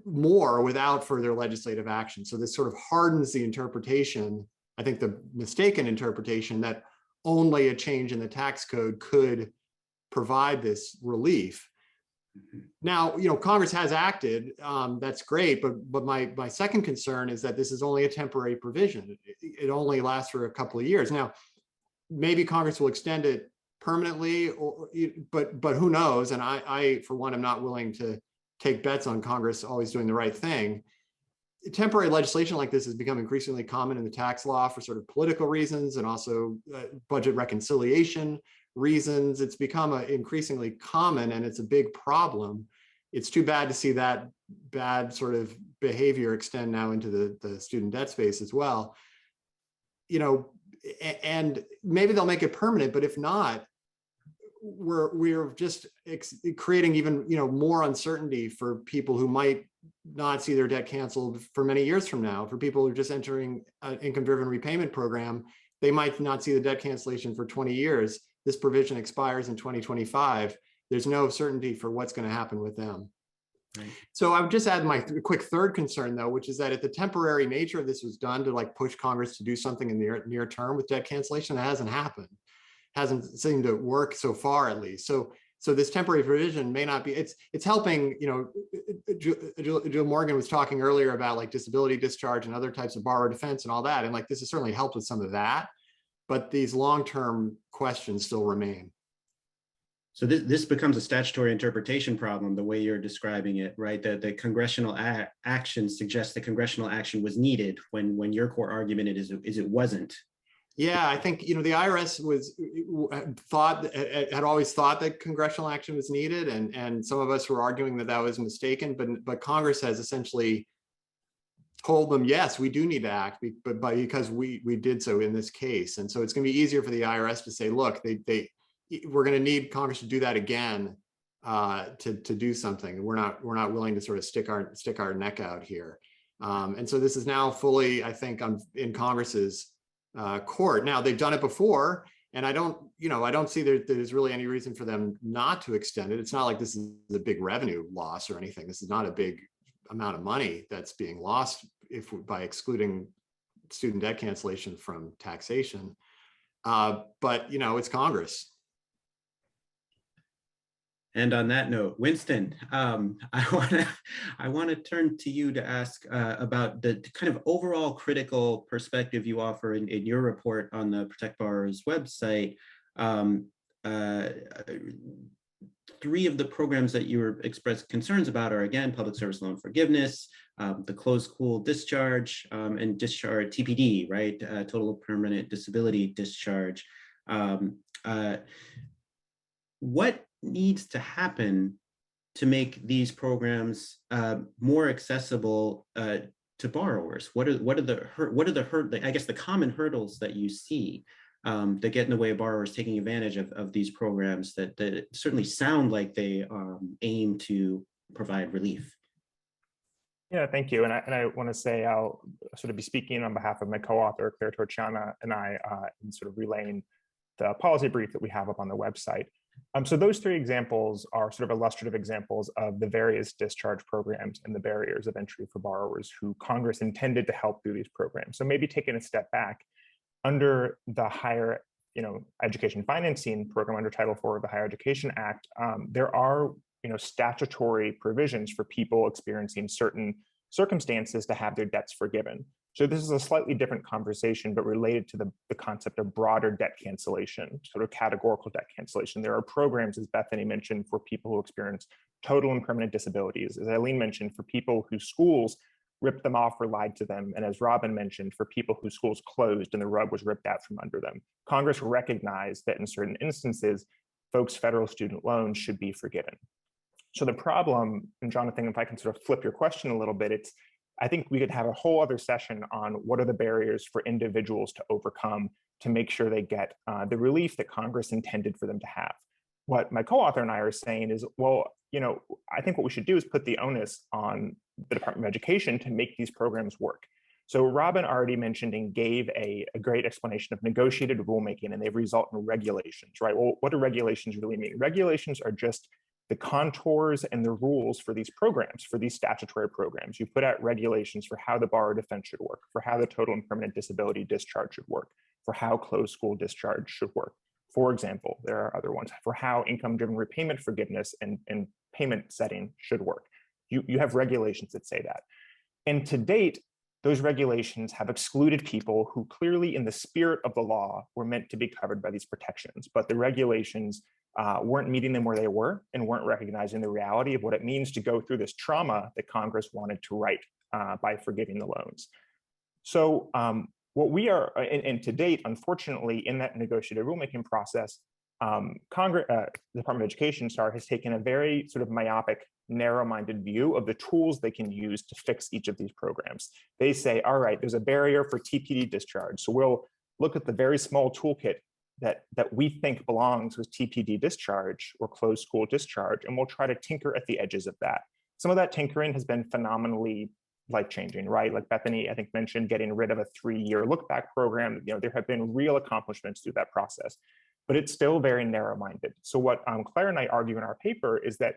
more without further legislative action. So this sort of hardens the interpretation, I think the mistaken interpretation, that only a change in the tax code could provide this relief. Now, Congress has acted, that's great, but my second concern is that this is only a temporary provision. It only lasts for a couple of years. Now, maybe Congress will extend it permanently, but who knows? And I, for one, am not willing to take bets on Congress always doing the right thing. Temporary legislation like this has become increasingly common in the tax law for sort of political reasons and also budget reconciliation reasons. It's become increasingly common, and it's a big problem. It's too bad to see that bad sort of behavior extend now into the student debt space as well. And maybe they'll make it permanent, but if not, we're just creating even more uncertainty for people who might not see their debt canceled for many years from now. For people who are just entering an income-driven repayment program, they might not see the debt cancellation for 20 years. This provision expires in 2025. There's no certainty for what's going to happen with them. Right. So I would just add my quick third concern, though, which is that if the temporary nature of this was done to push Congress to do something in the near term with debt cancellation, that hasn't happened. Hasn't seemed to work so far, at least. So this temporary provision may not be, it's helping, Jill Morgan was talking earlier about disability discharge and other types of borrower defense and all that. And this has certainly helped with some of that, but these long-term questions still remain. So this becomes a statutory interpretation problem, the way you're describing it, right? That the congressional action suggests that congressional action was needed when your core argument is it wasn't. Yeah, I think, the IRS had always thought that congressional action was needed, and some of us were arguing that was mistaken, but Congress has essentially told them, yes, we do need to act, but because we did so in this case. And so it's going to be easier for the IRS to say, look, we're going to need Congress to do that again to do something. We're not willing to sort of stick our neck out here. And so this is now fully, I think, in Congress's court. Now, they've done it before, and I don't see there's really any reason for them not to extend it. It's not like this is a big revenue loss or anything. This is not a big amount of money that's being lost by excluding student debt cancellation from taxation. But it's Congress. And on that note, Winston, I want to turn to you to ask about the kind of overall critical perspective you offer in your report on the Protect Borrowers website. Three of the programs that you were expressed concerns about are, again, public service loan forgiveness, the closed school discharge, and discharge TPD, right? Total permanent disability discharge. What needs to happen to make these programs more accessible to borrowers? What are the common hurdles that you see that get in the way of borrowers taking advantage of these programs that certainly sound like they aim to provide relief? Yeah, thank you. And I want to say I'll sort of be speaking on behalf of my co-author, Claire Torchiana, and I in sort of relaying the policy brief that we have up on the website. So those three examples are sort of illustrative examples of the various discharge programs and the barriers of entry for borrowers who Congress intended to help through these programs. So maybe taking a step back, under the higher education financing program under Title IV of the Higher Education Act, there are statutory provisions for people experiencing certain circumstances to have their debts forgiven. So this is a slightly different conversation, but related to the concept of broader debt cancellation, sort of categorical debt cancellation. There are programs, as Bethany mentioned, for people who experience total and permanent disabilities. As Eileen mentioned, for people whose schools ripped them off or lied to them. And as Robin mentioned, for people whose schools closed and the rug was ripped out from under them. Congress recognized that in certain instances, folks' federal student loans should be forgiven. So the problem, and Jonathan, if I can sort of flip your question a little bit, I think we could have a whole other session on what are the barriers for individuals to overcome to make sure they get the relief that Congress intended for them to have. What my co-author and I are saying is, well, I think what we should do is put the onus on the Department of Education to make these programs work. So Robin already mentioned and gave a great explanation of negotiated rulemaking, and they result in regulations, right? Well, what do regulations really mean? Regulations are just the contours and the rules for these programs, for these statutory programs. You put out regulations for how the borrower defense should work, for how the total and permanent disability discharge should work, for how closed school discharge should work. For example, there are other ones for how income-driven repayment forgiveness and payment setting should work. You have regulations that say that. And to date, those regulations have excluded people who clearly in the spirit of the law were meant to be covered by these protections, but the regulations weren't meeting them where they were and weren't recognizing the reality of what it means to go through this trauma that Congress wanted to right by forgiving the loans. So what we are, and to date, unfortunately, in that negotiated rulemaking process, the Department of Education, has taken a very sort of myopic, narrow-minded view of the tools they can use to fix each of these programs. They say, all right, there's a barrier for TPD discharge. So we'll look at the very small toolkit that we think belongs with TPD discharge or closed school discharge, and we'll try to tinker at the edges of that. Some of that tinkering has been phenomenally life-changing, right? Like Bethany, I think, mentioned getting rid of a 3-year look-back program. There have been real accomplishments through that process, but it's still very narrow-minded. So what Claire and I argue in our paper is that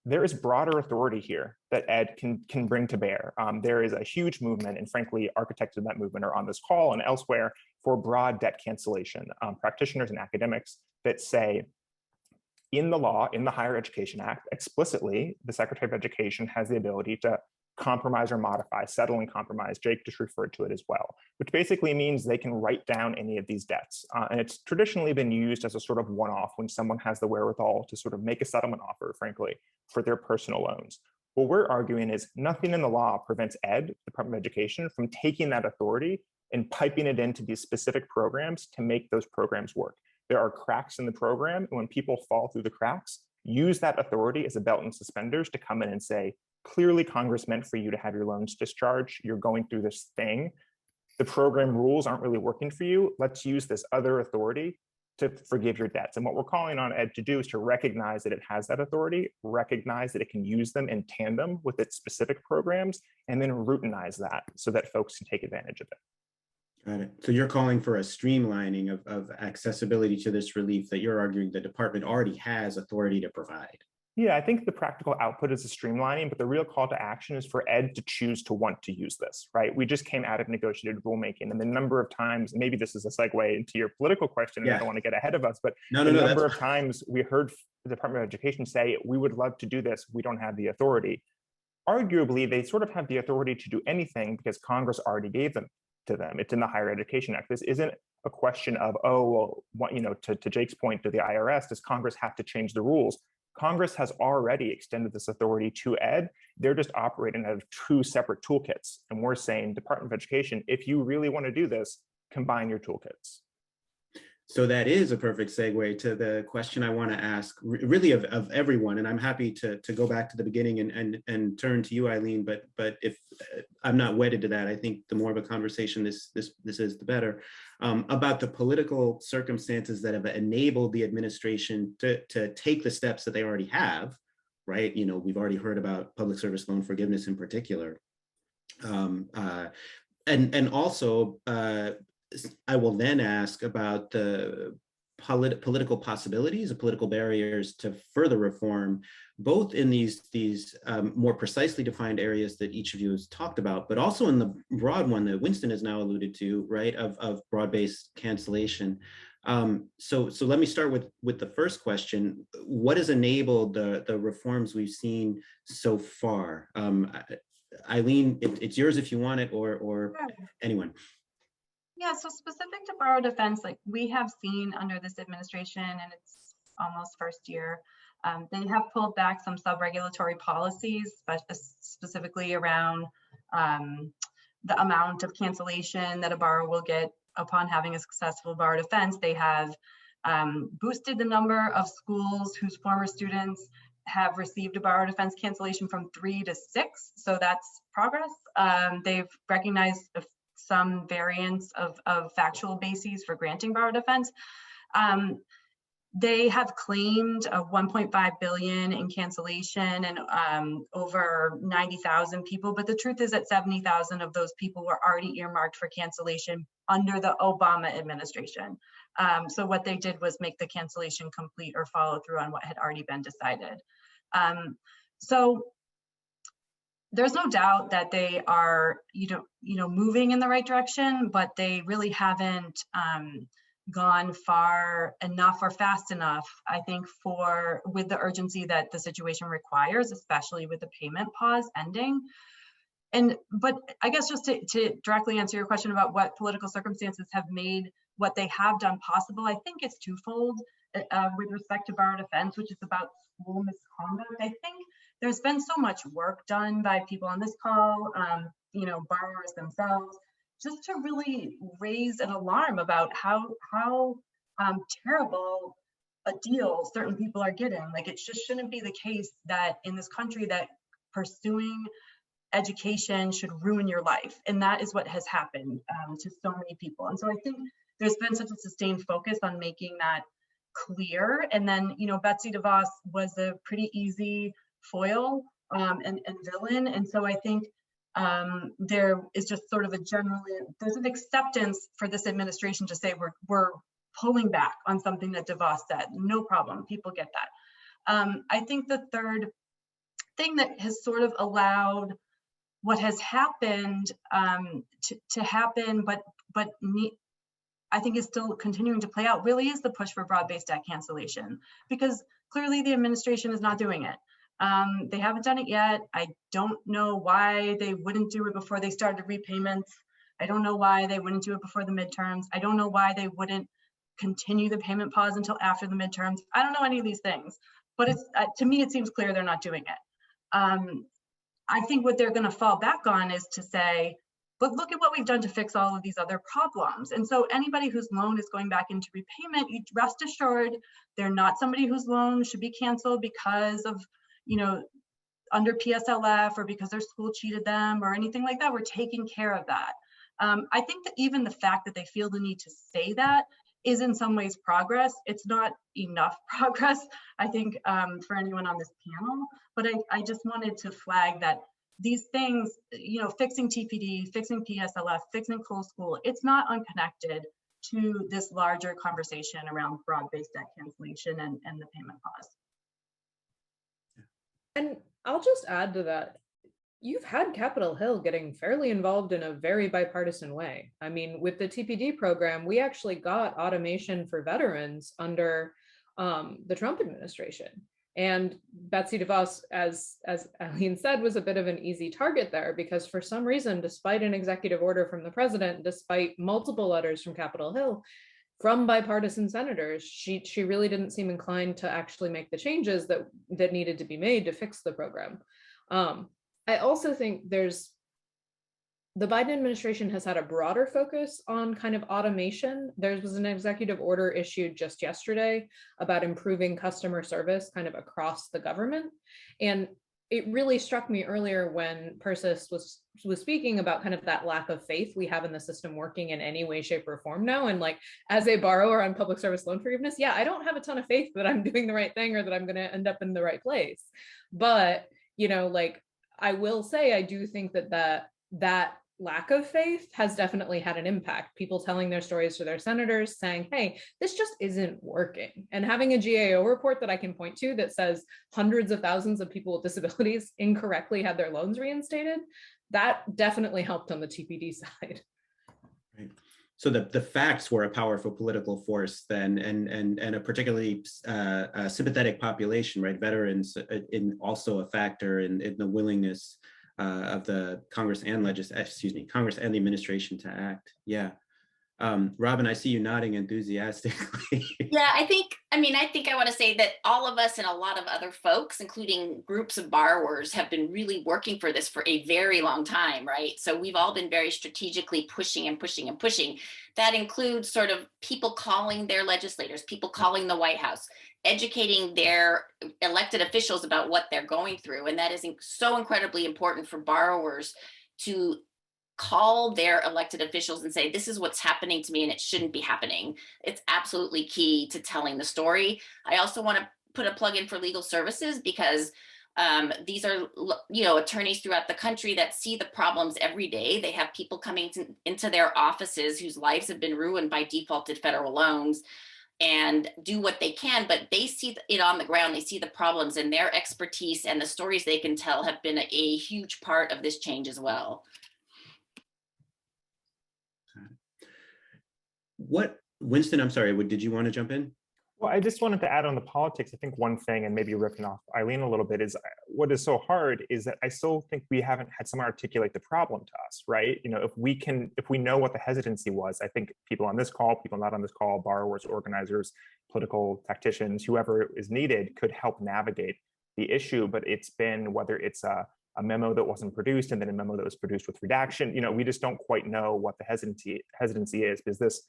there is broader authority here that Ed can bring to bear. There is a huge movement, and frankly, architects of that movement are on this call and elsewhere for broad debt cancellation. Practitioners and academics that say, in the law, in the Higher Education Act, explicitly, the Secretary of Education has the ability to compromise or modify, settle and compromise. Jake just referred to it as well, which basically means they can write down any of these debts. And it's traditionally been used as a sort of one-off when someone has the wherewithal to sort of make a settlement offer, frankly, for their personal loans. What we're arguing is nothing in the law prevents Ed, Department of Education, from taking that authority and piping it into these specific programs to make those programs work. There are cracks in the program, and when people fall through the cracks, use that authority as a belt and suspenders to come in and say, clearly Congress meant for you to have your loans discharged. You're going through this thing. The program rules aren't really working for you. Let's use this other authority to forgive your debts. And what we're calling on Ed to do is to recognize that it has that authority, recognize that it can use them in tandem with its specific programs, and then routinize that so that folks can take advantage of it. Got it. So you're calling for a streamlining of accessibility to this relief that you're arguing the department already has authority to provide. Yeah, I think the practical output is a streamlining, but the real call to action is for ed to choose to want to use this, right? We just came out of negotiated rulemaking, and the number of times, maybe this is a segue into your political question, and I don't want to get ahead of us, but the number of times we heard the Department of Education say, we would love to do this, we don't have the authority. Arguably, they sort of have the authority to do anything because Congress already gave them to them. It's in the Higher Education Act. This isn't a question of, oh, well, what, you know, to Jake's point to the IRS, does Congress have to change the rules? Congress has already extended this authority to ed. They're just operating out of two separate toolkits. And we're saying, Department of Education, if you really want to do this, combine your toolkits. So that is a perfect segue to the question I want to ask, really of everyone. And I'm happy to go back to the beginning and turn to you, Eileen. But if I'm not wedded to that, I think the more of a conversation this is, the better. About the political circumstances that have enabled the administration to take the steps that they already have, right? You know, we've already heard about public service loan forgiveness in particular, and also. I will then ask about the political possibilities, the political barriers to further reform, both in these more precisely defined areas that each of you has talked about, but also in the broad one that Winston has now alluded to, right, of broad-based cancellation. So let me start with the first question. What has enabled the reforms we've seen so far? Eileen, it's yours if you want it, or anyone. Yeah, so specific to borrower defense, like we have seen under this administration, and it's almost first year, they have pulled back some sub-regulatory policies, but specifically around the amount of cancellation that a borrower will get upon having a successful borrower defense. They have boosted the number of schools whose former students have received a borrower defense cancellation from 3 to 6, so that's progress. They've recognized some variants of factual bases for granting borrower defense. They have claimed a 1.5 billion in cancellation and over 90,000 people, but the truth is that 70,000 of those people were already earmarked for cancellation under the Obama administration. So what they did was make the cancellation complete or follow through on what had already been decided. So there's no doubt that they are, moving in the right direction, but they really haven't gone far enough or fast enough, I think, with the urgency that the situation requires, especially with the payment pause ending. But I guess just to directly answer your question about what political circumstances have made what they have done possible, I think it's twofold with respect to borrower defense, which is about school misconduct. I think there's been so much work done by people on this call, borrowers themselves, just to really raise an alarm about how terrible a deal certain people are getting. Like, it just shouldn't be the case that in this country that pursuing education should ruin your life. And that is what has happened to so many people. And so I think there's been such a sustained focus on making that clear. And then, Betsy DeVos was a pretty easy foil and villain. And so I think there is just sort of there's an acceptance for this administration to say we're pulling back on something that DeVos said. No problem, people get that. I think the third thing that has sort of allowed what has happened to happen, but I think is still continuing to play out, really is the push for broad-based debt cancellation, because clearly the administration is not doing it. They haven't done it yet. I don't know why they wouldn't do it before they started repayments. I don't know why they wouldn't do it before the midterms. I don't know why they wouldn't continue the payment pause until after the midterms. I don't know any of these things, but to me, it seems clear they're not doing it. I think what they're going to fall back on is to say, but look at what we've done to fix all of these other problems. And so anybody whose loan is going back into repayment, you rest assured they're not somebody whose loan should be canceled because of, under PSLF or because their school cheated them or anything like that. We're taking care of that. I think that even the fact that they feel the need to say that is in some ways progress. It's not enough progress, I think, for anyone on this panel, but I just wanted to flag that these things, fixing TPD, fixing PSLF, fixing closed school, it's not unconnected to this larger conversation around broad-based debt cancellation and the payment pause. And I'll just add to that. You've had Capitol Hill getting fairly involved in a very bipartisan way. I mean, with the TPD program, we actually got automation for veterans under the Trump administration. And Betsy DeVos, as Eileen said, was a bit of an easy target there because for some reason, despite an executive order from the president, despite multiple letters from Capitol Hill, from bipartisan senators, she really didn't seem inclined to actually make the changes that needed to be made to fix the program. I also think the Biden administration has had a broader focus on kind of automation. There was an executive order issued just yesterday about improving customer service kind of across the government. And it really struck me earlier when Persis was speaking about kind of that lack of faith we have in the system working in any way, shape, or form now. And like, as a borrower on public service loan forgiveness, yeah, I don't have a ton of faith that I'm doing the right thing or that I'm going to end up in the right place. But, you know, like, I will say, I do think that lack of faith has definitely had an impact. People telling their stories to their senators saying, hey, this just isn't working. And having a GAO report that I can point to that says hundreds of thousands of people with disabilities incorrectly had their loans reinstated, that definitely helped on the TPD side. Right. So the facts were a powerful political force then, and a particularly sympathetic population, right? Veterans in also a factor in the willingness of the Congress and Congress and the administration to act. Yeah. Robin, I see you nodding enthusiastically. Yeah, I think I want to say that all of us and a lot of other folks, including groups of borrowers, have been really working for this for a very long time, right? So we've all been very strategically pushing and pushing and pushing. That includes sort of people calling their legislators, people calling the White House, educating their elected officials about what they're going through. And that is so incredibly important for borrowers to call their elected officials and say, this is what's happening to me and it shouldn't be happening. It's absolutely key to telling the story. I also want to put a plug in for legal services because these are, attorneys throughout the country that see the problems every day. They have people coming into their offices whose lives have been ruined by defaulted federal loans and do what they can, but they see it on the ground. They see the problems, and their expertise and the stories they can tell have been a huge part of this change as well. Winston, I'm sorry, did you want to jump in? Well, I just wanted to add on the politics. I think one thing, and maybe ripping off Eileen a little bit, is what is so hard is that I still think we haven't had someone articulate the problem to us, right? You know, if we know what the hesitancy was, I think people on this call, people not on this call, borrowers, organizers, political tacticians, whoever is needed could help navigate the issue. But it's been, whether it's a memo that wasn't produced and then a memo that was produced with redaction, you know, we just don't quite know what the hesitancy is, because this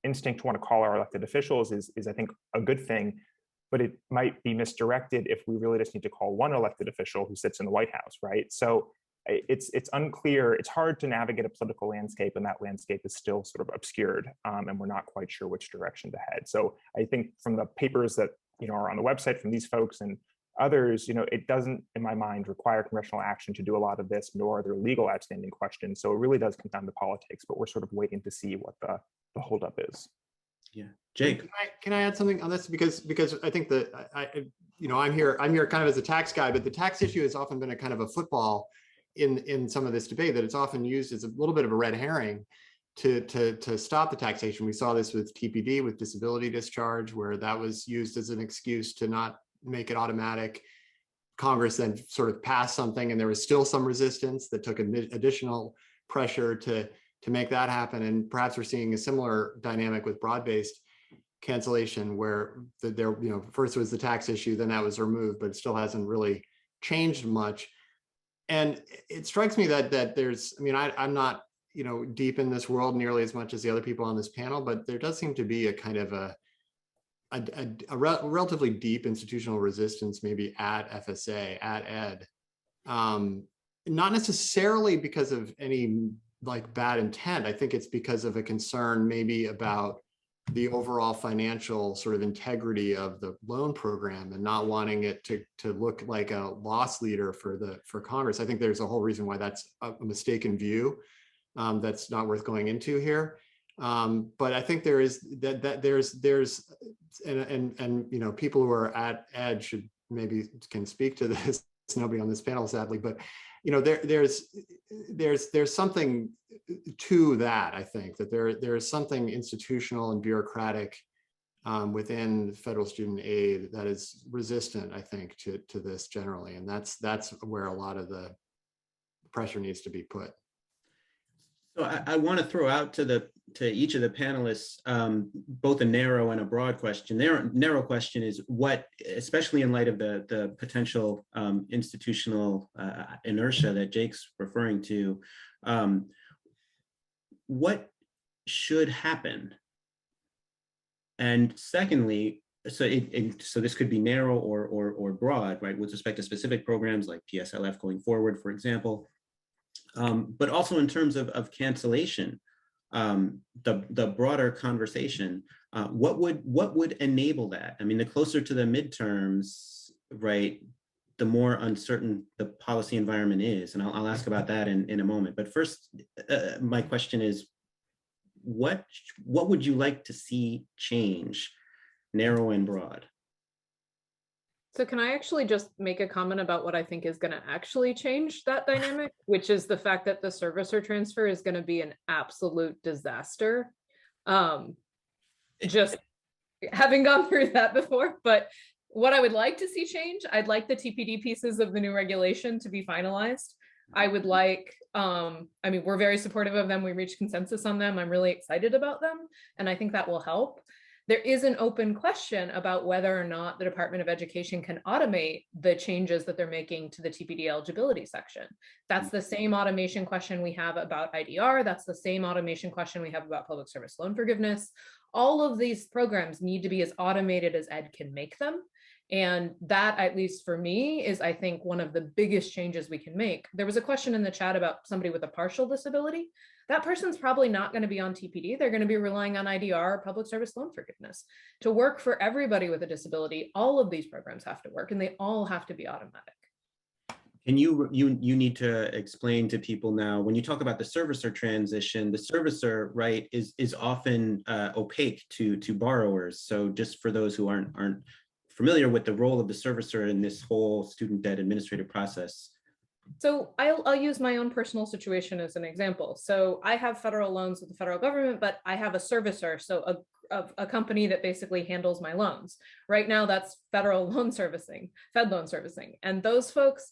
instinct to want to call our elected officials is I think a good thing, but it might be misdirected if we really just need to call one elected official who sits in the White House, right? So it's unclear. It's hard to navigate a political landscape, and that landscape is still sort of obscured, and we're not quite sure which direction to head. So I think from the papers that are on the website from these folks and others, it doesn't, in my mind, require congressional action to do a lot of this, nor are there legal outstanding questions. So it really does come down to politics, but we're sort of waiting to see what the holdup is. Yeah, Jake. Can I add something on this? Because I think that I'm here kind of as a tax guy, but the tax issue has often been a kind of a football in some of this debate, that it's often used as a little bit of a red herring to stop the taxation. We saw this with TPD, with disability discharge, where that was used as an excuse to not make it automatic. Congress then sort of passed something, and there was still some resistance that took additional pressure to make that happen. And perhaps we're seeing a similar dynamic with broad-based cancellation, where first was the tax issue, then that was removed, but it still hasn't really changed much. And it strikes me that there's, I'm not deep in this world nearly as much as the other people on this panel, but there does seem to be a kind of a relatively deep institutional resistance, maybe at FSA, at Ed, not necessarily because of any bad intent. I think it's because of a concern maybe about the overall financial sort of integrity of the loan program and not wanting it to look like a loss leader for Congress. I think there's a whole reason why that's a mistaken view that's not worth going into here. But I think there's people who are at Ed should maybe can speak to this. Nobody on this panel, sadly, but you know, there's something to that. I think that there's something institutional and bureaucratic within federal student aid that is resistant, I think, to this generally, and that's where a lot of the pressure needs to be put. So I want to throw out to each of the panelists both a narrow and a broad question. Narrow question is what, especially in light of the potential institutional inertia that Jake's referring to, what should happen? And secondly, so this could be narrow or broad, right, with respect to specific programs like PSLF going forward, for example. But also in terms of cancellation, the broader conversation, what would enable that? I mean, the closer to the midterms, right, the more uncertain the policy environment is, and I'll ask about that in a moment. But first, my question is, what would you like to see change, narrow and broad? So can I actually just make a comment about what I think is going to actually change that dynamic, which is the fact that the servicer transfer is going to be an absolute disaster. Just having gone through that before, but what I would like to see change, I'd like the TPD pieces of the new regulation to be finalized. I would like, I mean, we're very supportive of them. We reached consensus on them. I'm really excited about them, and I think that will help. There is an open question about whether or not the Department of Education can automate the changes that they're making to the TPD eligibility section. That's the same automation question we have about IDR. That's the same automation question we have about public service loan forgiveness. All of these programs need to be as automated as Ed can make them. And that, at least for me, is, I think, one of the biggest changes we can make. There was a question in the chat about somebody with a partial disability. That person's probably not going to be on TPD. They're going to be relying on IDR or public service loan forgiveness. To work for everybody with a disability, all of these programs have to work, and they all have to be automatic. And you need to explain to people now, when you talk about the servicer transition, the servicer, right, is often opaque to borrowers. So just for those who aren't familiar with the role of the servicer in this whole student debt administrative process. So I'll use my own personal situation as an example. So I have federal loans with the federal government, but I have a servicer, so a company that basically handles my loans. Right now, that's federal loan servicing, Fed loan servicing. And those folks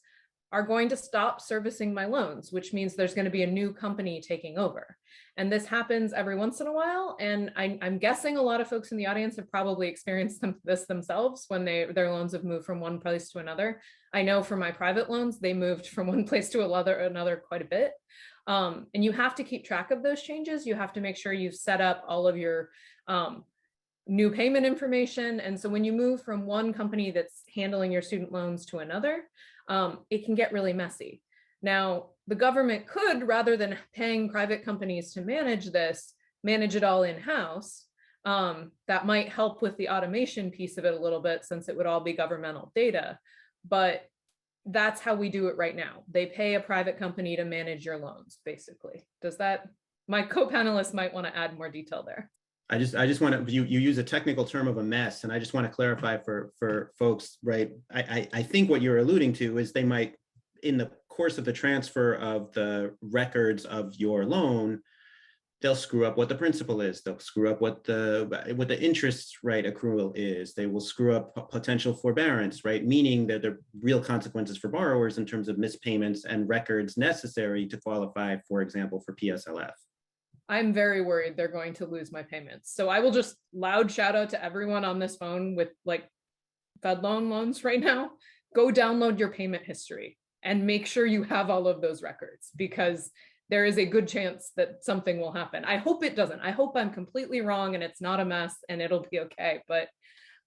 are going to stop servicing my loans, which means there's going to be a new company taking over. And this happens every once in a while. And I'm guessing a lot of folks in the audience have probably experienced this themselves when their loans have moved from one place to another. I know for my private loans, they moved from one place to another quite a bit. And you have to keep track of those changes. You have to make sure you've set up all of your new payment information. And so when you move from one company that's handling your student loans to another, it can get really messy. Now, the government could, rather than paying private companies to manage this, manage it all in-house. That might help with the automation piece of it a little bit, since it would all be governmental data. But that's how we do it right now. They pay a private company to manage your loans, basically. Does that, my co-panelists might want to add more detail there. I just want to, you use a technical term of a mess, and I just want to clarify for folks, right? I think what you're alluding to is they might, in the course of the transfer of the records of your loan, they'll screw up what the principal is. They'll screw up what the interest rate accrual is. They will screw up potential forbearance, right? Meaning that there are real consequences for borrowers in terms of missed payments and records necessary to qualify, for example, for PSLF. I'm very worried they're going to lose my payments. So I will just loud shout out to everyone on this phone with like Fed loans right now. Go download your payment history and make sure you have all of those records, because there is a good chance that something will happen. I hope it doesn't. I hope I'm completely wrong and it's not a mess and it'll be okay. But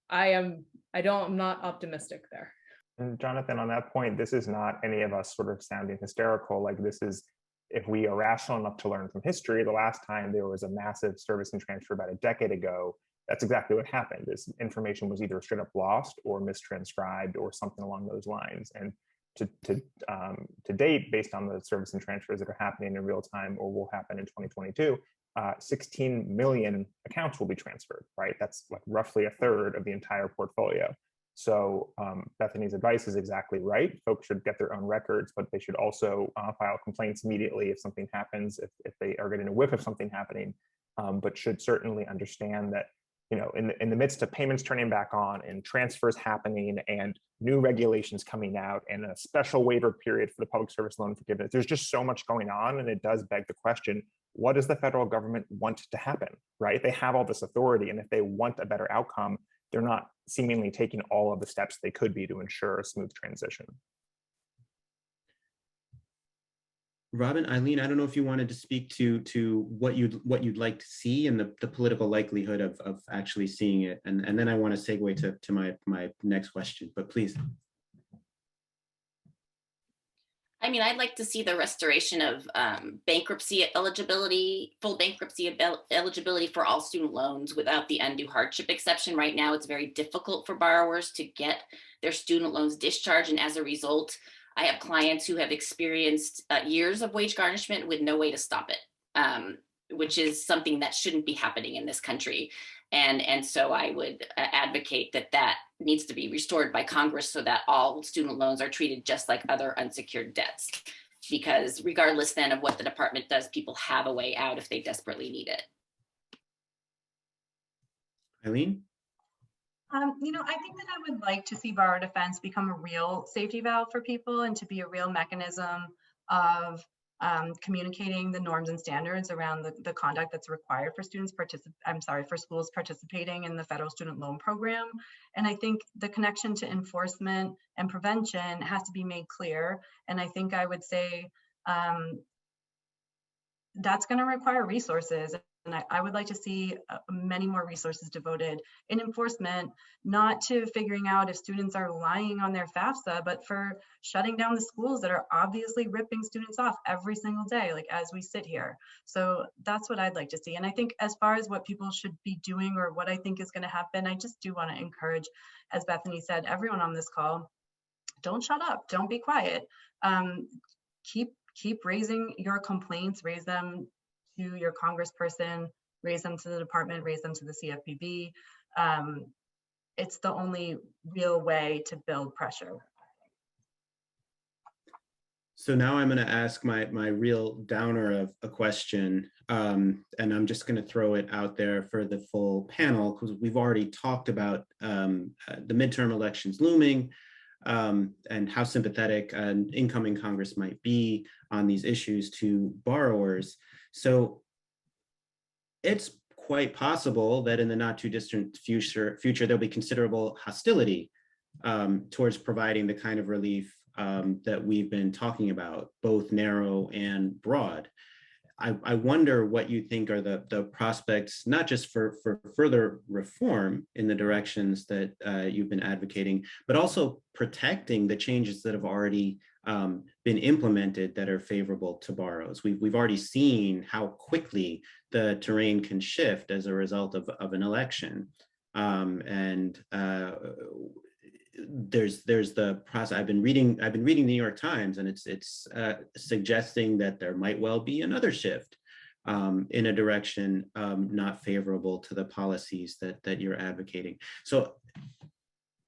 I'm not optimistic there. And Jonathan, on that point, this is not any of us sort of sounding hysterical. Like, this is, if we are rational enough to learn from history, the last time there was a massive service and transfer about a decade ago, that's exactly what happened. This information was either straight up lost or mistranscribed or something along those lines. And to date, based on the service and transfers that are happening in real time or will happen in 2022, 16 million accounts will be transferred, right? That's like roughly a third of the entire portfolio. So Bethany's advice is exactly right. Folks should get their own records, but they should also file complaints immediately if something happens, if they are getting a whiff of something happening, but should certainly understand that, in the midst of payments turning back on and transfers happening and new regulations coming out and a special waiver period for the public service loan forgiveness, there's just so much going on, and it does beg the question, what does the federal government want to happen, right? They have all this authority, and if they want a better outcome, they're not seemingly taking all of the steps they could be to ensure a smooth transition. Robin, Eileen, I don't know if you wanted to speak to what you'd like to see and the political likelihood of actually seeing it, and then I want to segue to my next question, but please. I mean, I'd like to see the restoration of bankruptcy eligibility, full bankruptcy eligibility for all student loans without the undue hardship exception. Right now, it's very difficult for borrowers to get their student loans discharged, and as a result, I have clients who have experienced years of wage garnishment with no way to stop it, which is something that shouldn't be happening in this country. And so I would advocate that needs to be restored by Congress so that all student loans are treated just like other unsecured debts. Because regardless then of what the department does, people have a way out if they desperately need it. Eileen? I think that I would like to see borrower defense become a real safety valve for people and to be a real mechanism of communicating the norms and standards around the conduct that's required for for schools participating in the federal student loan program. And I think the connection to enforcement and prevention has to be made clear. And I think I would say that's going to require resources. And I would like to see many more resources devoted in enforcement, not to figuring out if students are lying on their FAFSA, but for shutting down the schools that are obviously ripping students off every single day, like as we sit here. So that's what I'd like to see. And I think as far as what people should be doing or what I think is going to happen, I just do want to encourage, as Bethany said, everyone on this call, don't shut up, don't be quiet. Keep raising your complaints, raise them to your congressperson, raise them to the department, raise them to the CFPB. It's the only real way to build pressure. So now I'm going to ask my real downer of a question, and I'm just going to throw it out there for the full panel, because we've already talked about the midterm elections looming, and how sympathetic an incoming Congress might be on these issues to borrowers. So it's quite possible that in the not too distant future there'll be considerable hostility towards providing the kind of relief that we've been talking about, both narrow and broad. I wonder what you think are the prospects, not just for further reform in the directions that you've been advocating, but also protecting the changes that have already been implemented that are favorable to borrowers. We've already seen how quickly the terrain can shift as a result of an election. There's the process. I've been reading the New York Times, and it's suggesting that there might well be another shift in a direction not favorable to the policies that you're advocating. So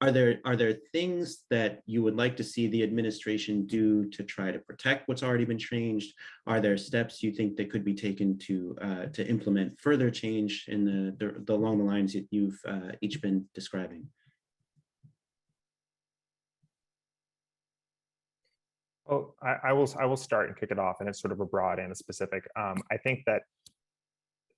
are there things that you would like to see the administration do to try to protect what's already been changed? Are there steps you think that could be taken to implement further change in the along the lines that you've each been describing? Well, I will start and kick it off, and it's sort of a broad and a specific. I think that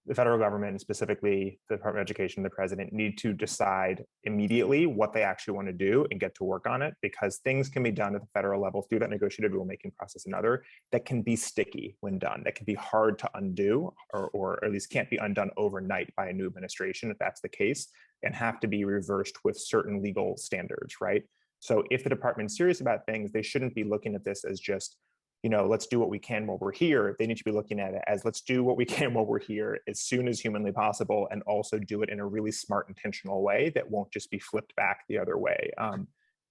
the federal government, and specifically the Department of Education, the president, need to decide immediately what they actually want to do and get to work on it, because things can be done at the federal level through that negotiated rulemaking process and other that can be sticky when done, that can be hard to undo, or at least can't be undone overnight by a new administration if that's the case, and have to be reversed with certain legal standards, right? So if the department's serious about things, they shouldn't be looking at this as just, let's do what we can while we're here. They need to be looking at it as, let's do what we can while we're here as soon as humanly possible, and also do it in a really smart, intentional way that won't just be flipped back the other way.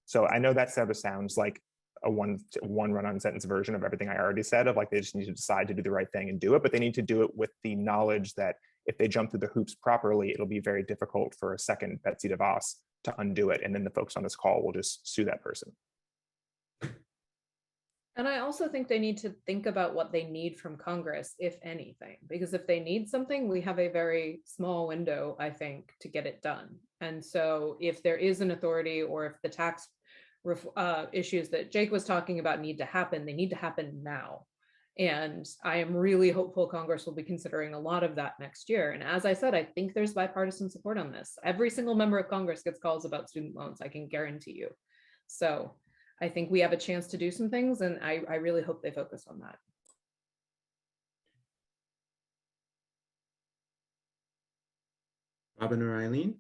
So I know that sort of sounds like a one run-on sentence version of everything I already said, of like they just need to decide to do the right thing and do it, but they need to do it with the knowledge that if they jump through the hoops properly, it'll be very difficult for a second Betsy DeVos to undo it. And then the folks on this call will just sue that person. And I also think they need to think about what they need from Congress, if anything, because if they need something, we have a very small window, I think, to get it done. And so if there is an authority, or if the tax issues that Jake was talking about need to happen, they need to happen now. And I am really hopeful Congress will be considering a lot of that next year. And as I said, I think there's bipartisan support on this. Every single member of Congress gets calls about student loans, I can guarantee you. So I think we have a chance to do some things, and I really hope they focus on that. Robin or Eileen?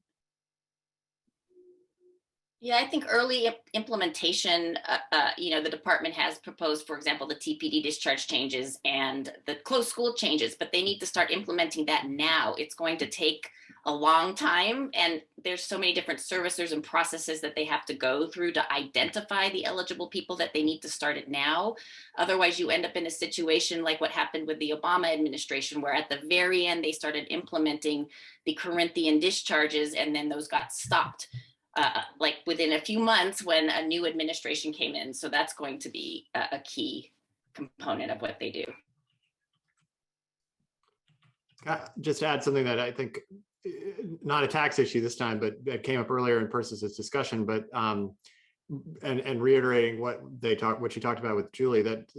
Yeah, I think early implementation, the department has proposed, for example, the TPD discharge changes and the closed school changes, but they need to start implementing that now. It's going to take a long time, and there's so many different servicers and processes that they have to go through to identify the eligible people that they need to start it now. Otherwise, you end up in a situation like what happened with the Obama administration, where at the very end, they started implementing the Corinthian discharges, and then those got stopped. Like within a few months when a new administration came in. So that's going to be a key component of what they do. Just to add something that I think, not a tax issue this time, but that came up earlier in Persis' discussion, but and reiterating what you talked about with Julie, that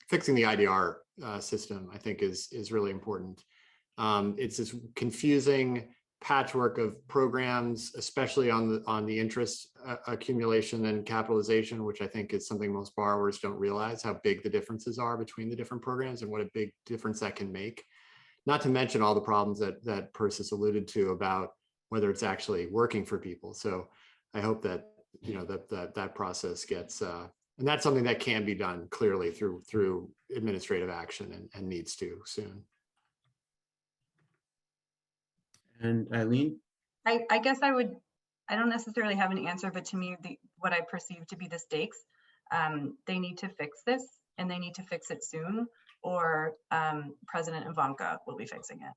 fixing the IDR system, I think is really important. It's this confusing patchwork of programs, especially on the interest accumulation and capitalization, which I think is something most borrowers don't realize, how big the differences are between the different programs and what a big difference that can make. Not to mention all the problems that Persis alluded to about whether it's actually working for people. So I hope that that process gets, and that's something that can be done clearly through administrative action and needs to soon. And Eileen? I guess I don't necessarily have an answer, but to me, what I perceive to be the stakes, they need to fix this, and they need to fix it soon, or President Ivanka will be fixing it.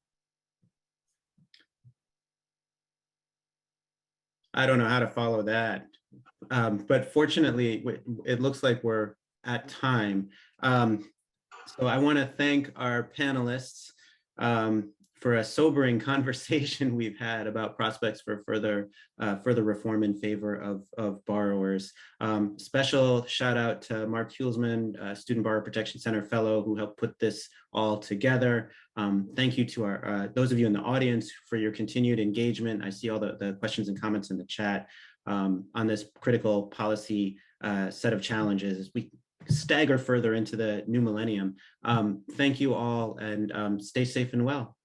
I don't know how to follow that. But fortunately, it looks like we're at time. So I want to thank our panelists for a sobering conversation we've had about prospects for further reform in favor of borrowers. Special shout out to Mark Hulsman, Student Borrower Protection Center Fellow, who helped put this all together. Thank you to our those of you in the audience for your continued engagement. I see all the questions and comments in the chat on this critical policy set of challenges as we stagger further into the new millennium. Thank you all, and stay safe and well.